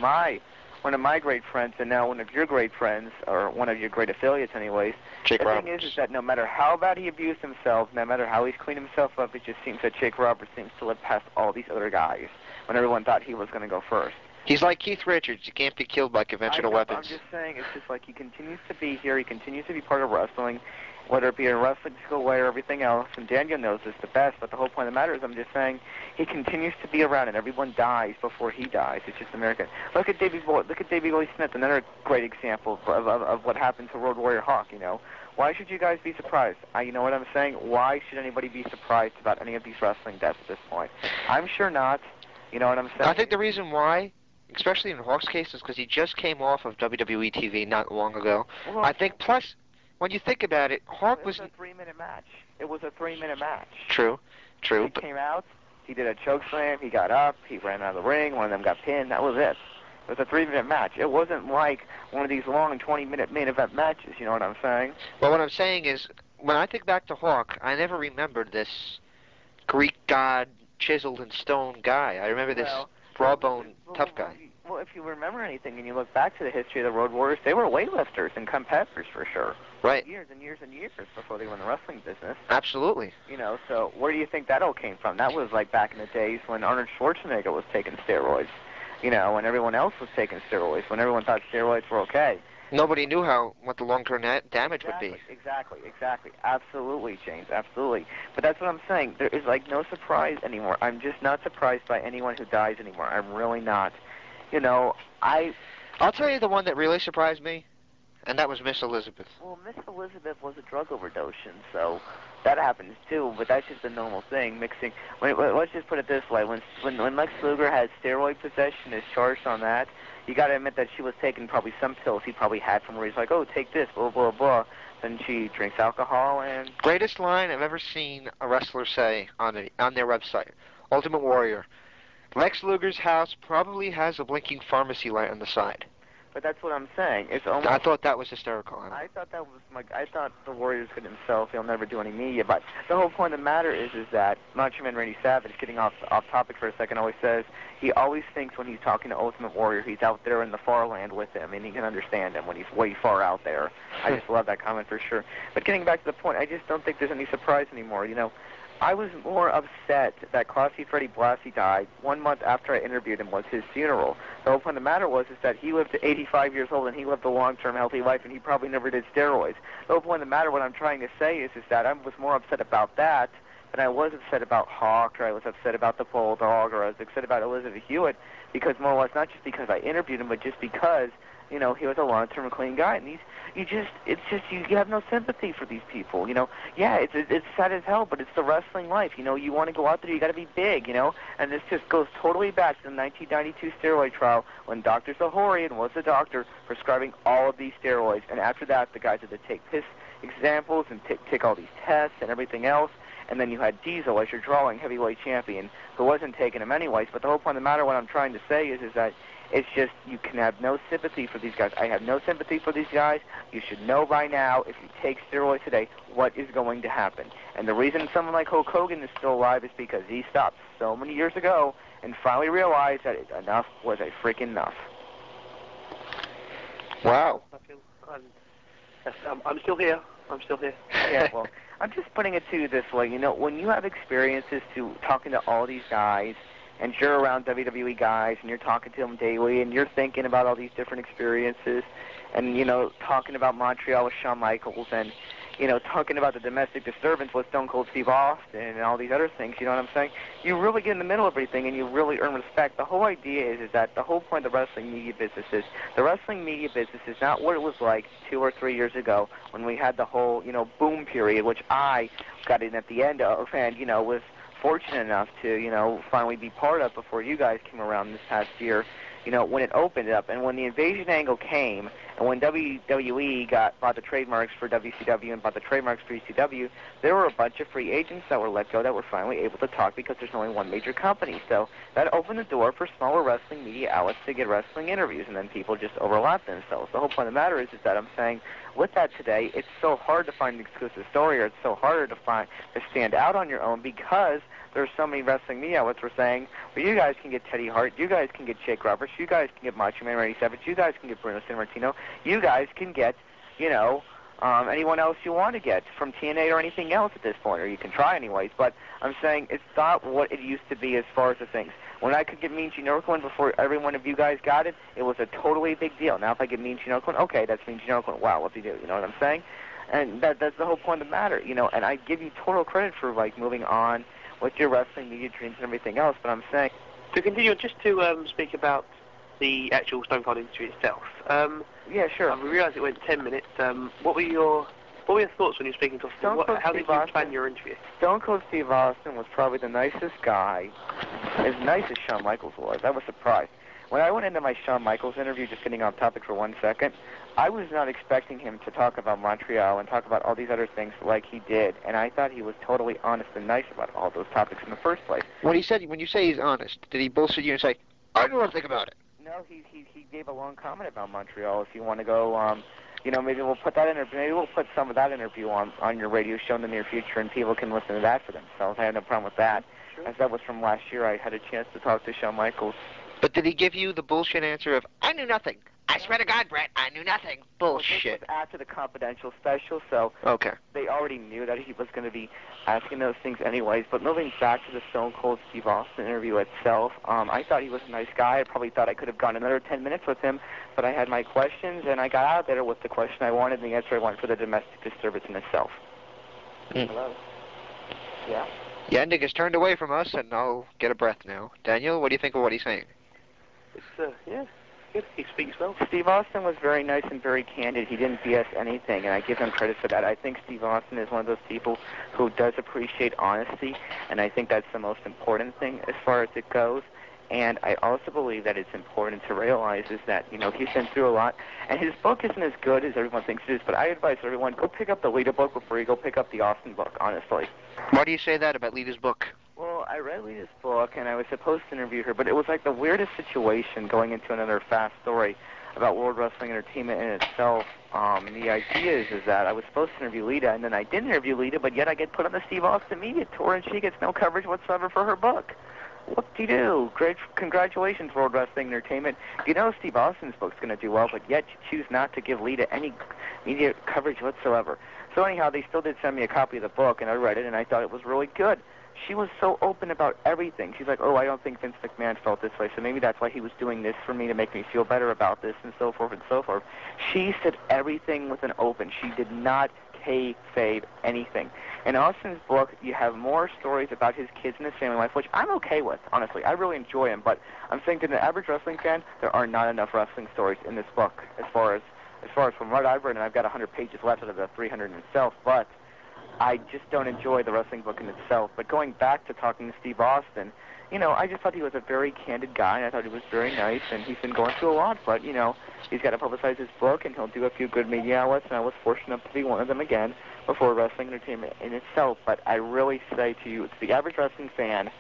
one of my great friends, and now one of your great friends, or one of your great affiliates anyways, Jake Roberts. The thing is that no matter how bad he abused himself, no matter how he's cleaned himself up, it just seems that Jake Roberts seems to live past all these other guys when everyone thought he was going to go first. He's like Keith Richards. He can't be killed by conventional weapons. I'm just saying, it's just like he continues to be here, he continues to be part of wrestling, whether it be a wrestling school way or everything else, and Daniel knows this the best, but the whole point of the matter is I'm just saying he continues to be around, and everyone dies before he dies. It's just American. Look at Davey Boy Smith, another great example of what happened to Road Warrior Hawk, Why should you guys be surprised? You know what I'm saying? Why should anybody be surprised about any of these wrestling deaths at this point? I'm sure not. You know what I'm saying? I think the reason why, especially in Hawk's case, is because he just came off of WWE TV not long ago. Well, I think plus when you think about it, Hawk It was was a 3-minute match. It was a 3-minute match. true. He But came out, he did a choke slam, he got up, he ran out of the ring, one of them got pinned, that was it. It was a 3-minute match. It wasn't like one of these long 20-minute main event matches, you know what I'm saying? well, what I'm saying is, when I think back to Hawk, I never remembered this Greek god, chiseled in stone guy. I remember this raw-boned, tough guy. Well, if you remember anything and you look back to the history of the Road Warriors, they were weightlifters and competitors for sure. Right. Years and years and years before they were in the wrestling business. Absolutely. You know, so where do you think that all came from? That was like back in the days when Arnold Schwarzenegger was taking steroids. You know, when everyone else was taking steroids, when everyone thought steroids were okay. Nobody knew what the long-term damage would be. Exactly. Absolutely, James, absolutely. But that's what I'm saying. There is like no surprise anymore. I'm just not surprised by anyone who dies anymore. I'm really not. You know, I'll tell you the one that really surprised me, and that was Miss Elizabeth. Well, Miss Elizabeth was a drug overdose, so that happens too. But that's just a normal thing. Mixing. Let's just put it this way: when Lex Luger has steroid possession, is charged on that. You got to admit that she was taking probably some pills he probably had from where he's like, oh, take this, blah blah blah. Then she drinks alcohol and. Greatest line I've ever seen a wrestler say on their website, Ultimate Warrior. Lex Luger's house probably has a blinking pharmacy light on the side. But that's what I'm saying. It's almost. I thought that was hysterical. I thought that was I thought the Warriors could himself. He'll never do any media. But the whole point of the matter is that Macho Man Randy Savage, getting off topic for a second, always says he always thinks when he's talking to Ultimate Warrior, he's out there in the far land with him, and he can understand him when he's way far out there. I just love that comment for sure. But getting back to the point, I just don't think there's any surprise anymore. You know, I was more upset that Classy Freddie Blassie died 1 month after I interviewed him was his funeral. The whole point of the matter was that he lived to 85 years old and he lived a long-term healthy life and he probably never did steroids. The whole point of the matter, what I'm trying to say is that I was more upset about that than I was upset about Hawk, or I was upset about the Bulldog, or I was upset about Elizabeth Hewitt, because more or less not just because I interviewed him, but just because, you know, he was a long-term clean guy, and you have no sympathy for these people, you know. Yeah, it's sad as hell, but it's the wrestling life, you know. You want to go out there, you got to be big, you know. And this just goes totally back to the 1992 steroid trial when Dr. Zahorian was the doctor prescribing all of these steroids, and after that, the guys had to take piss examples and take all these tests and everything else. And then you had Diesel as your drawing heavyweight champion, who wasn't taking them anyways. But the whole point of the matter, what I'm trying to say is that it's just you can have no sympathy for these guys. I have no sympathy for these guys. You should know by now, if you take steroids today, what is going to happen. And the reason someone like Hulk Hogan is still alive is because he stopped so many years ago and finally realized that enough was a freaking enough. Wow. I'm still here. Yeah, well, I'm just putting it to you this way. You know, when you have experiences to talking to all these guys, and you're around WWE guys, and you're talking to them daily, and you're thinking about all these different experiences, and, you know, talking about Montreal with Shawn Michaels, and, you know, talking about the domestic disturbance with Stone Cold Steve Austin and all these other things, you know what I'm saying? You really get in the middle of everything, and you really earn respect. The whole idea is that the whole point of the wrestling media business is not what it was like 2 or 3 years ago when we had the whole, you know, boom period, which I got in at the end of, and, you know, was fortunate enough to, you know, finally be part of before you guys came around this past year, you know, when it opened up. And when the invasion angle came, and when WWE bought the trademarks for WCW and bought the trademarks for ECW, there were a bunch of free agents that were let go that were finally able to talk because there's only one major company. So that opened the door for smaller wrestling media outlets to get wrestling interviews, and then people just overlap themselves. The whole point of the matter is that I'm saying with that today, it's so hard to find an exclusive story, or it's so harder to stand out on your own because there's so many wrestling media outlets were saying, well, you guys can get Teddy Hart, you guys can get Jake Roberts, you guys can get Macho Man Randy Savage, you guys can get Bruno Sammartino, you guys can get, you know, anyone else you want to get from TNA or anything else at this point, or you can try anyways. But I'm saying it's not what it used to be as far as the things. When I could get Mean Gene Okerlund before every one of you guys got it, it was a totally big deal. Now if I get Mean Gene Okerlund, okay, that's Mean Gene Okerlund. Wow, what's he do? You know what I'm saying? And that's the whole point of the matter, you know. And I give you total credit for, like, moving on with your wrestling media dreams and everything else, but I'm saying... To continue, just to speak about the actual Stone Cold industry itself. Yeah, sure. I realised it went 10 minutes. What were your thoughts when you were speaking to us? How did you plan your interview? Stone Cold Steve Austin was probably the nicest guy, as nice as Shawn Michaels was. I was surprised. when I went into my Shawn Michaels interview, just getting off topic for 1 second, I was not expecting him to talk about Montreal and talk about all these other things like he did, and I thought he was totally honest and nice about all those topics in the first place. When you say he's honest, did he bullshit you and say, I know nothing about it? No, he gave a long comment about Montreal. If you want to go, maybe we'll put that interview. Maybe we'll put some of that interview on your radio show in the near future, and people can listen to that for themselves. I have no problem with that. Sure. As that was from last year, I had a chance to talk to Shawn Michaels. But did he give you the bullshit answer of, I knew nothing? I swear to God, Brett, I knew nothing. Bullshit. Well, this was after the confidential special, so okay. They already knew that he was going to be asking those things anyways. But moving back to the Stone Cold Steve Austin interview itself, I thought he was a nice guy. I probably thought I could have gone another 10 minutes with him, but I had my questions, and I got out there with the question I wanted and the answer I wanted for the domestic disturbance in itself. Hello? Yeah? Yandig has turned away from us, and I'll get a breath now. Daniel, what do you think of what he's saying? It's, yeah. Good. He speaks well. Steve Austin was very nice and very candid. He didn't BS anything, and I give him credit for that. I think Steve Austin is one of those people who does appreciate honesty, and I think that's the most important thing as far as it goes. And I also believe that it's important to realize is that, he's been through a lot, and his book isn't as good as everyone thinks it is, but I advise everyone, go pick up the Lita book before you go pick up the Austin book, honestly. Why do you say that about Lita's book? Well, I read Lita's book, and I was supposed to interview her, but it was like the weirdest situation going into another fast story about World Wrestling Entertainment in itself. The idea is that I was supposed to interview Lita, and then I didn't interview Lita, but yet I get put on the Steve Austin media tour, and she gets no coverage whatsoever for her book. Whoop-de-doo. Great, congratulations, World Wrestling Entertainment. You know Steve Austin's book's going to do well, but yet you choose not to give Lita any media coverage whatsoever. So anyhow, they still did send me a copy of the book, and I read it, and I thought it was really good. She was so open about everything. She's like, I don't think Vince McMahon felt this way, so maybe that's why he was doing this for me to make me feel better about this, and so forth and so forth. She said everything with an open. She did not kayfabe anything. In Austin's book, you have more stories about his kids and his family life, which I'm okay with, honestly. I really enjoy him, but I'm saying to the average wrestling fan, there are not enough wrestling stories in this book as far as from what I've read, and I've got 100 pages left out of the 300 in itself, but I just don't enjoy the wrestling book in itself. But going back to talking to Steve Austin, I just thought he was a very candid guy, and I thought he was very nice, and he's been going through a lot, but, he's got to publicize his book, and he'll do a few good media outlets, and I was fortunate enough to be one of them again before Wrestling Entertainment in itself. But I really say to you, it's the average wrestling fan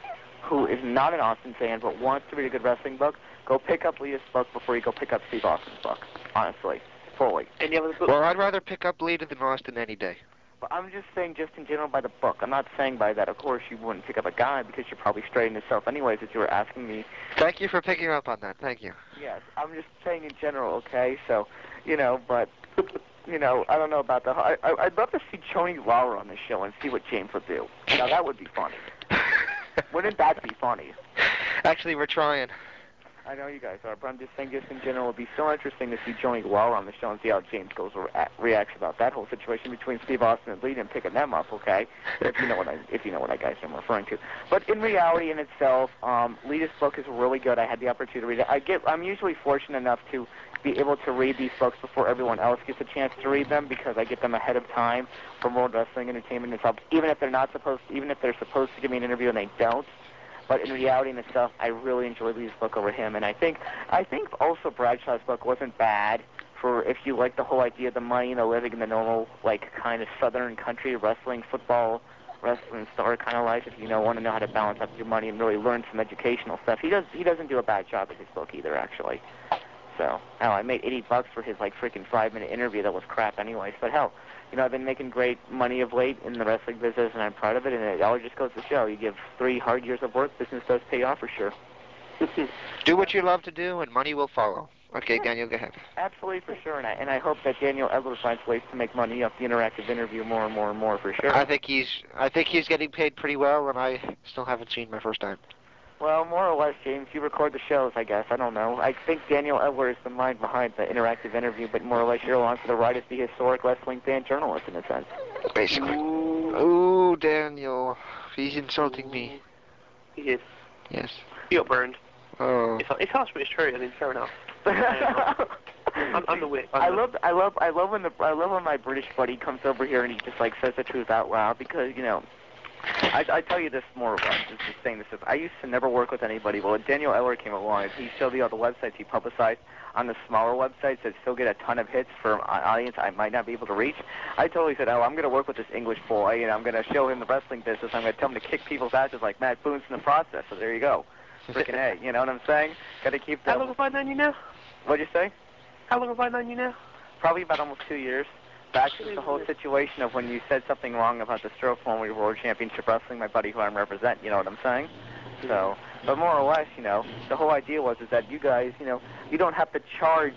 who is not an Austin fan but wants to read a good wrestling book, go pick up Lita's book before you go pick up Steve Austin's book, honestly, fully. Any other book? Well, I'd rather pick up Lita than Austin any day. But I'm just saying just in general by the book. I'm not saying by that, of course, you wouldn't pick up a guy because you're probably straight in yourself anyways if you were asking me. Thank you for picking up on that. Thank you. Yes, I'm just saying in general, okay? So, but, I don't know about the... I'd love to see Tony Lauer on the show and see what James would do. Now, that would be funny. Wouldn't that be funny? Actually, we're trying. I know you guys are, but I'm just saying just in general, it would be so interesting to see Johnny Lauer on the show and see how James goes reacts about that whole situation between Steve Austin and Lita and picking them up, okay? If you know what I guys I'm referring to. But in reality, in itself, Lita's book is really good. I had the opportunity to read it. I'm usually fortunate enough to be able to read these books before everyone else gets a chance to read them because I get them ahead of time from World Wrestling Entertainment itself, even if they're supposed to give me an interview and they don't. But in reality in itself, I really enjoyed Lee's book over him, and I think also Bradshaw's book wasn't bad for if you like the whole idea of the money and the living in the normal, like, kind of southern country wrestling, football, wrestling star kind of life. If you want to know how to balance out your money and really learn some educational stuff, he doesn't do a bad job with his book either, actually. So, hell, I made $80 for his freaking 5-minute interview that was crap anyways. But hell, I've been making great money of late in the wrestling business, and I'm proud of it. And it all just goes to show, you give 3 hard years of work, business does pay off for sure. Do what you love to do, and money will follow. Okay, yeah. Daniel, go ahead. Absolutely, for sure. And I hope that Daniel Edler finds ways to make money off the interactive interview more and more and more for sure. I think he's getting paid pretty well, and I still haven't seen my first time. Well, more or less, James. You record the shows, I guess. I don't know. I think Daniel Edler is the mind behind the interactive interview, but more or less you're along for the ride as the historic wrestling fan journalist, in a sense. Basically. Ooh, Daniel. He's insulting me. He is. Yes. You got burned. Oh. It's harsh, but it's true. I mean, fair enough. I'm the wit. I love when my British buddy comes over here and he just says the truth out loud because I tell you this more or less. Just saying this. I used to never work with anybody. Well, when Daniel Eller came along, he showed me all the websites he publicized on the smaller websites that still get a ton of hits for an audience I might not be able to reach. I totally said, oh, I'm going to work with this English boy, and I'm going to show him the wrestling business. I'm going to tell him to kick people's asses like Matt Boone's in the process. So there you go. Freaking A. You know what I'm saying? Got to keep that. How long have I known you now? What'd you say? How long have I known you now? Probably about almost 2 years. Back to the whole situation of when you said something wrong about the stroke when we were World Championship Wrestling, my buddy who I represent, you know what I'm saying? So, but more or less, you know, the whole idea was is that you guys, you know, you don't have to charge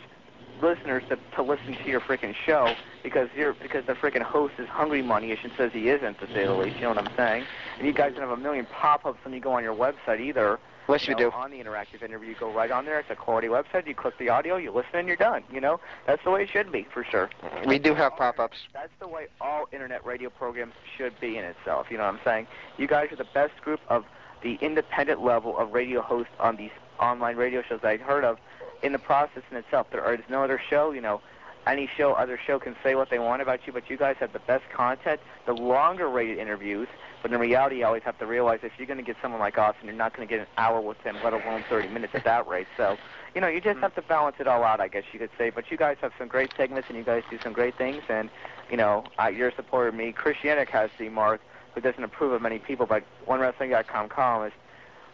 listeners to listen to your freaking show because the freaking host is hungry money-ish and says he isn't, to say the least, you know what I'm saying? And you guys don't have a million pop-ups when you go on your website either. Yes, we do. On the interactive interview, you go right on there. It's a quality website. You click the audio, you listen, and you're done. You know, that's the way it should be, for sure. We do have pop-ups. That's the way all internet radio programs should be in itself. You know what I'm saying? You guys are the best group of the independent level of radio hosts on these online radio shows that I've heard of in the process in itself. There is no other show, you know. Any other show can say what they want about you, but you guys have the best content, the longer-rated interviews. But in reality, you always have to realize if you're going to get someone like Austin, you're not going to get an hour with them, let alone 30 minutes at that rate. So, you know, you just have to balance it all out, I guess you could say. But you guys have some great segments, and you guys do some great things. And, you know, you're a supporter of me. Chris Yannick has the mark, who doesn't approve of many people, but OneWrestling.com columnist,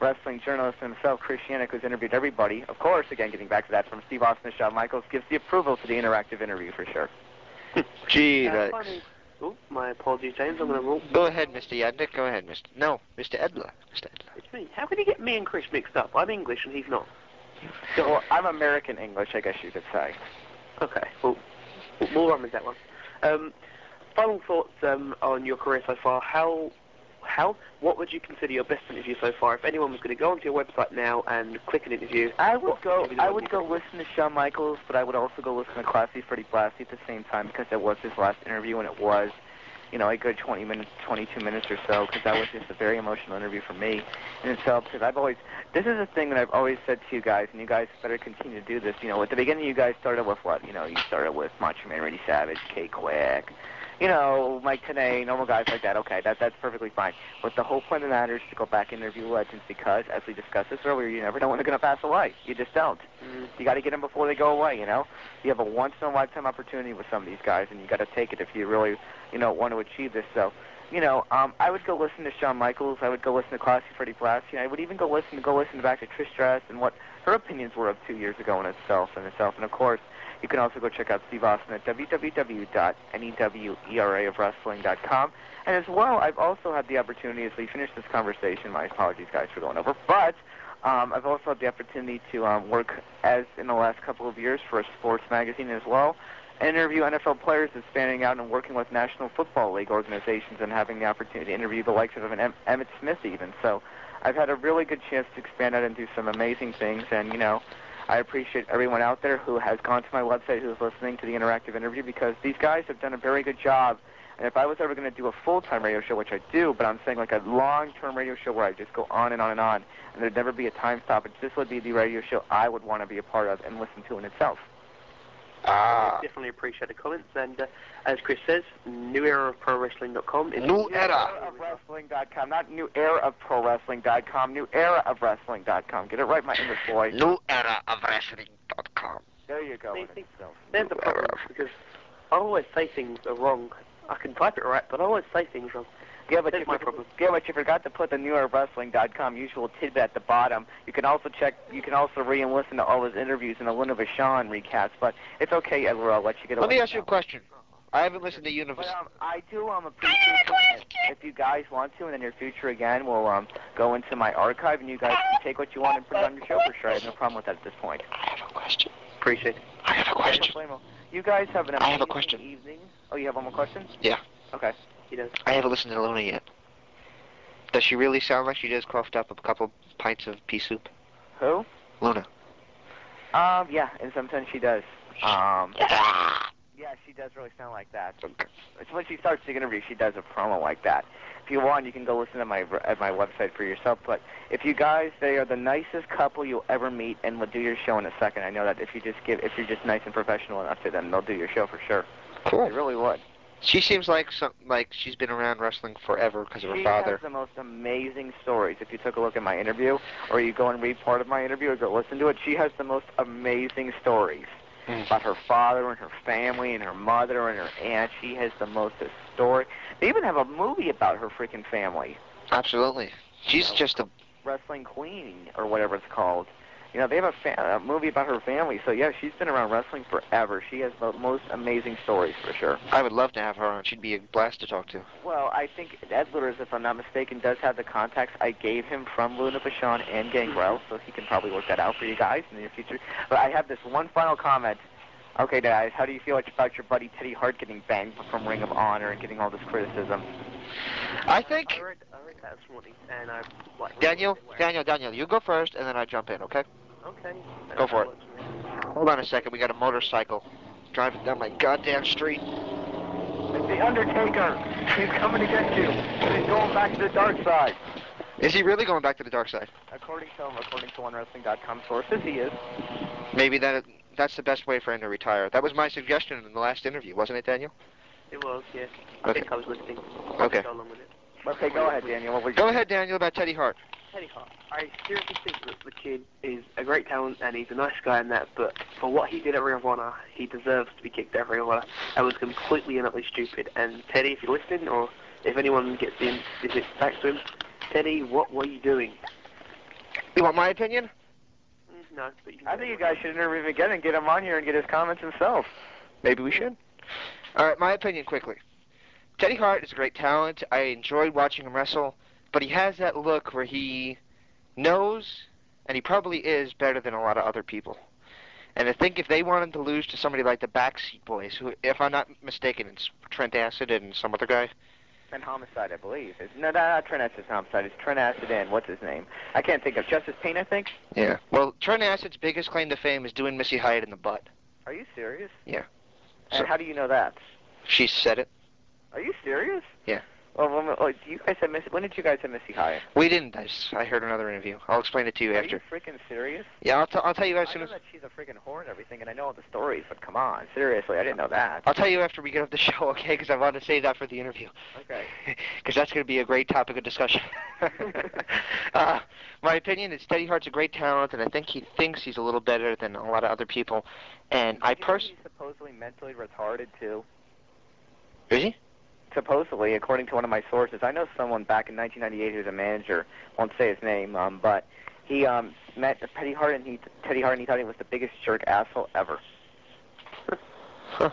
wrestling journalist himself, Chris Yannick, who's interviewed everybody. Of course, again, getting back to that, from Steve Austin to Shawn Michaels, gives the approval to the interactive interview for sure. Gee, Oh, my apologies, James. I'm going to rule. Go ahead, Mr. Yadnick. Go ahead, Mr. No, Mr. Edler. Mr. Edler. It's me. How can you get me and Chris mixed up? I'm English and he's not. So I'm American English, I guess you could say. Okay, well, we'll run with that one. Final thoughts on your career so far. What would you consider your best interview so far? If anyone was going to go onto your website now and click an interview, I would go listen to Shawn Michaels, but I would also go listen to Classy Freddie Blassie at the same time because that was his last interview, and it was, you know, a good 20 minutes, 22 minutes or so, because that was just a very emotional interview for me in itself. Because this is a thing that I've always said to you guys, and you guys better continue to do this. You know, at the beginning, you guys started with what? You know, you started with Macho Man Randy Savage, K-Quick, you know, Mike Tenay, normal guys like that. Okay, that's perfectly fine. But the whole point of the matter is to go back and interview legends because, as we discussed this earlier, you never know when they're going to pass away. You just don't. You got to get them before they go away, you know? You have a once-in-a-lifetime opportunity with some of these guys, and you got to take it if you really, you know, want to achieve this. So, you know, I would go listen to Shawn Michaels. I would go listen to Classy Freddie Blassie. I would even go listen back to Trish Stratus and what her opinions were of 2 years ago in itself. And of course, you can also go check out Steve Austin at www.neweraofwrestling.com. And as well, I've also had the opportunity, as we finish this conversation, my apologies, guys, for going over, but I've also had the opportunity to work, as in the last couple of years, for a sports magazine as well, and interview NFL players that's standing out and working with National Football League organizations and having the opportunity to interview the likes of an Emmitt Smith even. So I've had a really good chance to expand out and do some amazing things, and, you know, I appreciate everyone out there who has gone to my website, who's listening to the interactive interview, because these guys have done a very good job. And if I was ever going to do a full-time radio show, which I do, but I'm saying like a long-term radio show where I just go on and on and on, and there'd never be a time stoppage, this would be the radio show I would want to be a part of and listen to in itself. I definitely appreciate the comments, and as Chris says, neweraofprowrestling.com is neweraofwrestling.com, not neweraofprowrestling.com, neweraofwrestling.com. Get it right, my English boy. neweraofwrestling.com. There you go. There's the problem, because I always say things are wrong. I can type it right, but I always say things wrong. Yeah, but you forgot to put the neweraofwrestling.com usual tidbit at the bottom. You can also read and listen to all his interviews and the Luna Vachon recaps, but it's okay, Edward, I'll let you get away. Let me ask you a question. I haven't listened to Universe. I do. If you guys want to, in the near future, again, we'll go into my archive, and you guys can take what you want and put it on your show for sure. I have no problem with that at this point. I have a question. Appreciate it. I have a question. You guys have an amazing evening. Oh, you have one more question? Yeah. Okay. He does. I haven't listened to Luna yet. Does she really sound like she just coughed up a couple pints of pea soup? Who? Luna. Yeah, in some sense she does. Yeah, she does really sound like that. It's when she starts the interview, she does a promo like that. If you want, you can go listen to my website for yourself. But if you guys, they are the nicest couple you'll ever meet, and will do your show in a second. I know that if you're just nice and professional enough to them, they'll do your show for sure. Cool. They really would. She seems like she's been around wrestling forever because of her She father. has the most amazing stories. If you took a look at my interview, or you go and read part of my interview, or go listen to it, she has the most amazing stories about her father and her family and her mother and her aunt. She has the most historic. They even have a movie about her freaking family. Absolutely. She's just a Wrestling Queen, or whatever it's called. You know, they have a movie about her family. So, yeah, she's been around wrestling forever. She has the most amazing stories, for sure. I would love to have her on. She'd be a blast to talk to. Well, I think Ed Lutters, if I'm not mistaken, does have the contacts I gave him from Luna Vachon and Gangrel, so he can probably work that out for you guys in the near future. But I have this one final comment. Okay, guys, how do you feel about your buddy Teddy Hart getting banged from Ring of Honor and getting all this criticism? I think... I read that this morning, and I... Daniel, you go first, and then I jump in, okay? Okay. Go for it. Hold on a second. We got a motorcycle driving down my goddamn street. It's the Undertaker. He's coming to get you. He's going back to the dark side. Is he really going back to the dark side? According to him, according to OneWrestling.com sources, he is. Maybe that's the best way for him to retire. That was my suggestion in the last interview, wasn't it, Daniel? It was, yeah. I think I was listening. Okay. Go along with it. Okay, go ahead, Daniel. Go ahead, Daniel, about Teddy Hart. Teddy Hart. I seriously think that the kid is a great talent and he's a nice guy and that, but for what he did at Ring of Honor, he deserves to be kicked out of Ring of Honor. That was completely and utterly stupid. And Teddy, if you're listening, or if anyone gets in, if it's back to him, Teddy, what were you doing? You want my opinion? No, but you can I think you guys should interview him again and get him on here and get his comments himself. Maybe we should. All right, my opinion quickly. Teddy Hart is a great talent. I enjoyed watching him wrestle, but he has that look where he knows, and he probably is, better than a lot of other people. And I think if they wanted to lose to somebody like the Backseat Boys, who, if I'm not mistaken, it's Trent Acid and some other guy. And Homicide, I believe. No, not Trent Acid's Homicide. It's Trent Acid and what's his name? I can't think of. Justice Pain, I think? Yeah. Well, Trent Acid's biggest claim to fame is doing Missy Hyatt in the butt. Are you serious? Yeah. And how do you know that? She said it. Are you serious? Yeah. Well, you guys have when did you guys have Missy Hyatt? We didn't. I heard another interview. I'll explain it to you after. Are you freaking serious? Yeah, I'll tell you as soon as... I know that she's a freaking whore and everything, and I know all the stories, but come on. Seriously, I didn't know that. I'll tell you after we get off the show, okay? Because I want to save that for the interview. Okay. Because that's going to be a great topic of discussion. My opinion is Teddy Hart's a great talent, and I think he thinks he's a little better than a lot of other people. And I personally... He's supposedly mentally retarded, too. Is he? Supposedly, according to one of my sources. I know someone back in 1998 who was a manager, won't say his name, but he met Teddy Hart, and he thought he was the biggest jerk asshole ever. Huh.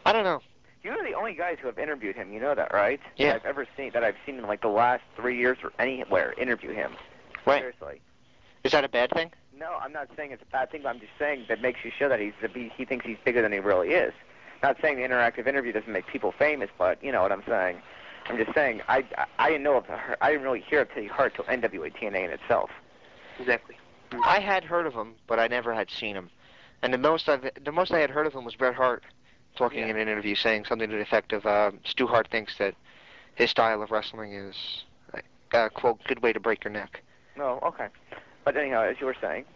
I don't know. You're the only guys who have interviewed him. You know that, right? Yeah. That I've seen in like the last 3 years or anywhere interview him. Right. Seriously. Is that a bad thing? No, I'm not saying it's a bad thing, but I'm just saying that makes you show that he thinks he's bigger than he really is. Not saying the interactive interview doesn't make people famous, but you know what I'm saying. I'm just saying I didn't know of her. I didn't really hear of Teddy Hart till NWA TNA in itself. Exactly. I had heard of him, but I never had seen him. And the most I had heard of him was Bret Hart talking in an interview, saying something to the effect of Stu Hart thinks that his style of wrestling is quote good way to break your neck. No, okay. But anyhow, as you were saying.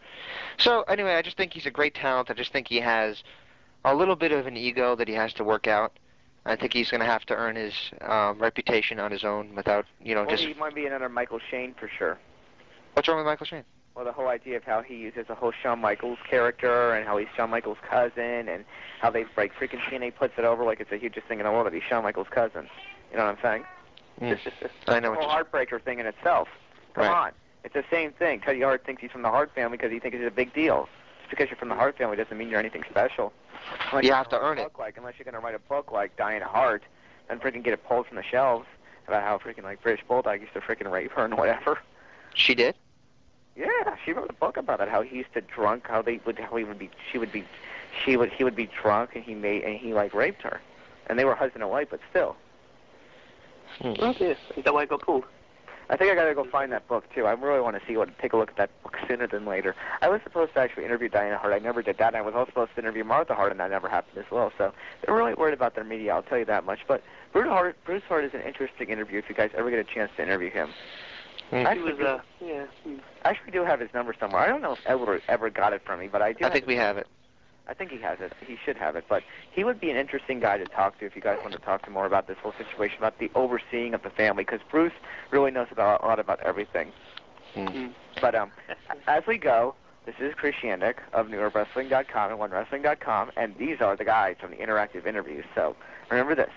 So anyway, I just think he's a great talent. I just think he has a little bit of an ego that he has to work out. I think he's going to have to earn his reputation on his own without, just... he might be another Michael Shane for sure. What's wrong with Michael Shane? Well, the whole idea of how he uses the whole Shawn Michaels character and how he's Shawn Michaels' cousin and how they, freaking TNA puts it over like it's the hugest thing in the world that he's Shawn Michaels' cousin. You know what I'm saying? I know the what whole heartbreaker thing in itself. Come on. It's the same thing. Teddy Hart thinks he's from the Hart family because he thinks it's a big deal. Just because you're from the Hart family doesn't mean you're anything special. You have to earn it. Unless you're going to write a book like Diana Hart and freaking get it pulled from the shelves about how freaking British Bulldog used to freaking rape her and whatever. She did? Yeah, she wrote a book about it. How he used to drunk, he would be drunk and he raped her, and they were husband and wife, but still. Oh dear, is that why it got pulled? I think I gotta go find that book too. I really want to take a look at that book sooner than later. I was supposed to actually interview Diana Hart. I never did that. And I was also supposed to interview Martha Hart, and that never happened as well. So they're really worried about their media. I'll tell you that much. But Bruce Hart is an interesting interview if you guys ever get a chance to interview him. I actually do have his number somewhere. I don't know if Edward ever got it from me, but I do. I think we have it. I think he has it. He should have it. But he would be an interesting guy to talk to if you guys want to talk to more about this whole situation, about the overseeing of the family, because Bruce really knows a lot about everything. Mm. But as we go, this is Chris Yannick of NewYorkWrestling.com and OneWrestling.com, and these are the guys from the interactive interviews. So remember this.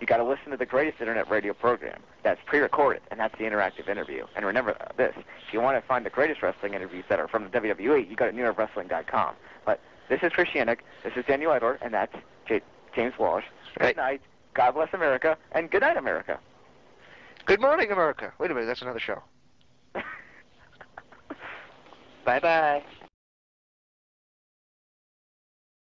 You got to listen to the greatest internet radio program that's pre-recorded, and that's the interactive interview. And remember this. If you want to find the greatest wrestling interviews that are from the WWE, you go to NewYorkWrestling.com. But this is Chris Yannick, this is Daniel Edler, and that's James Walsh. Good night, God bless America, and good night, America. Good morning, America. Wait a minute, that's another show. Bye-bye.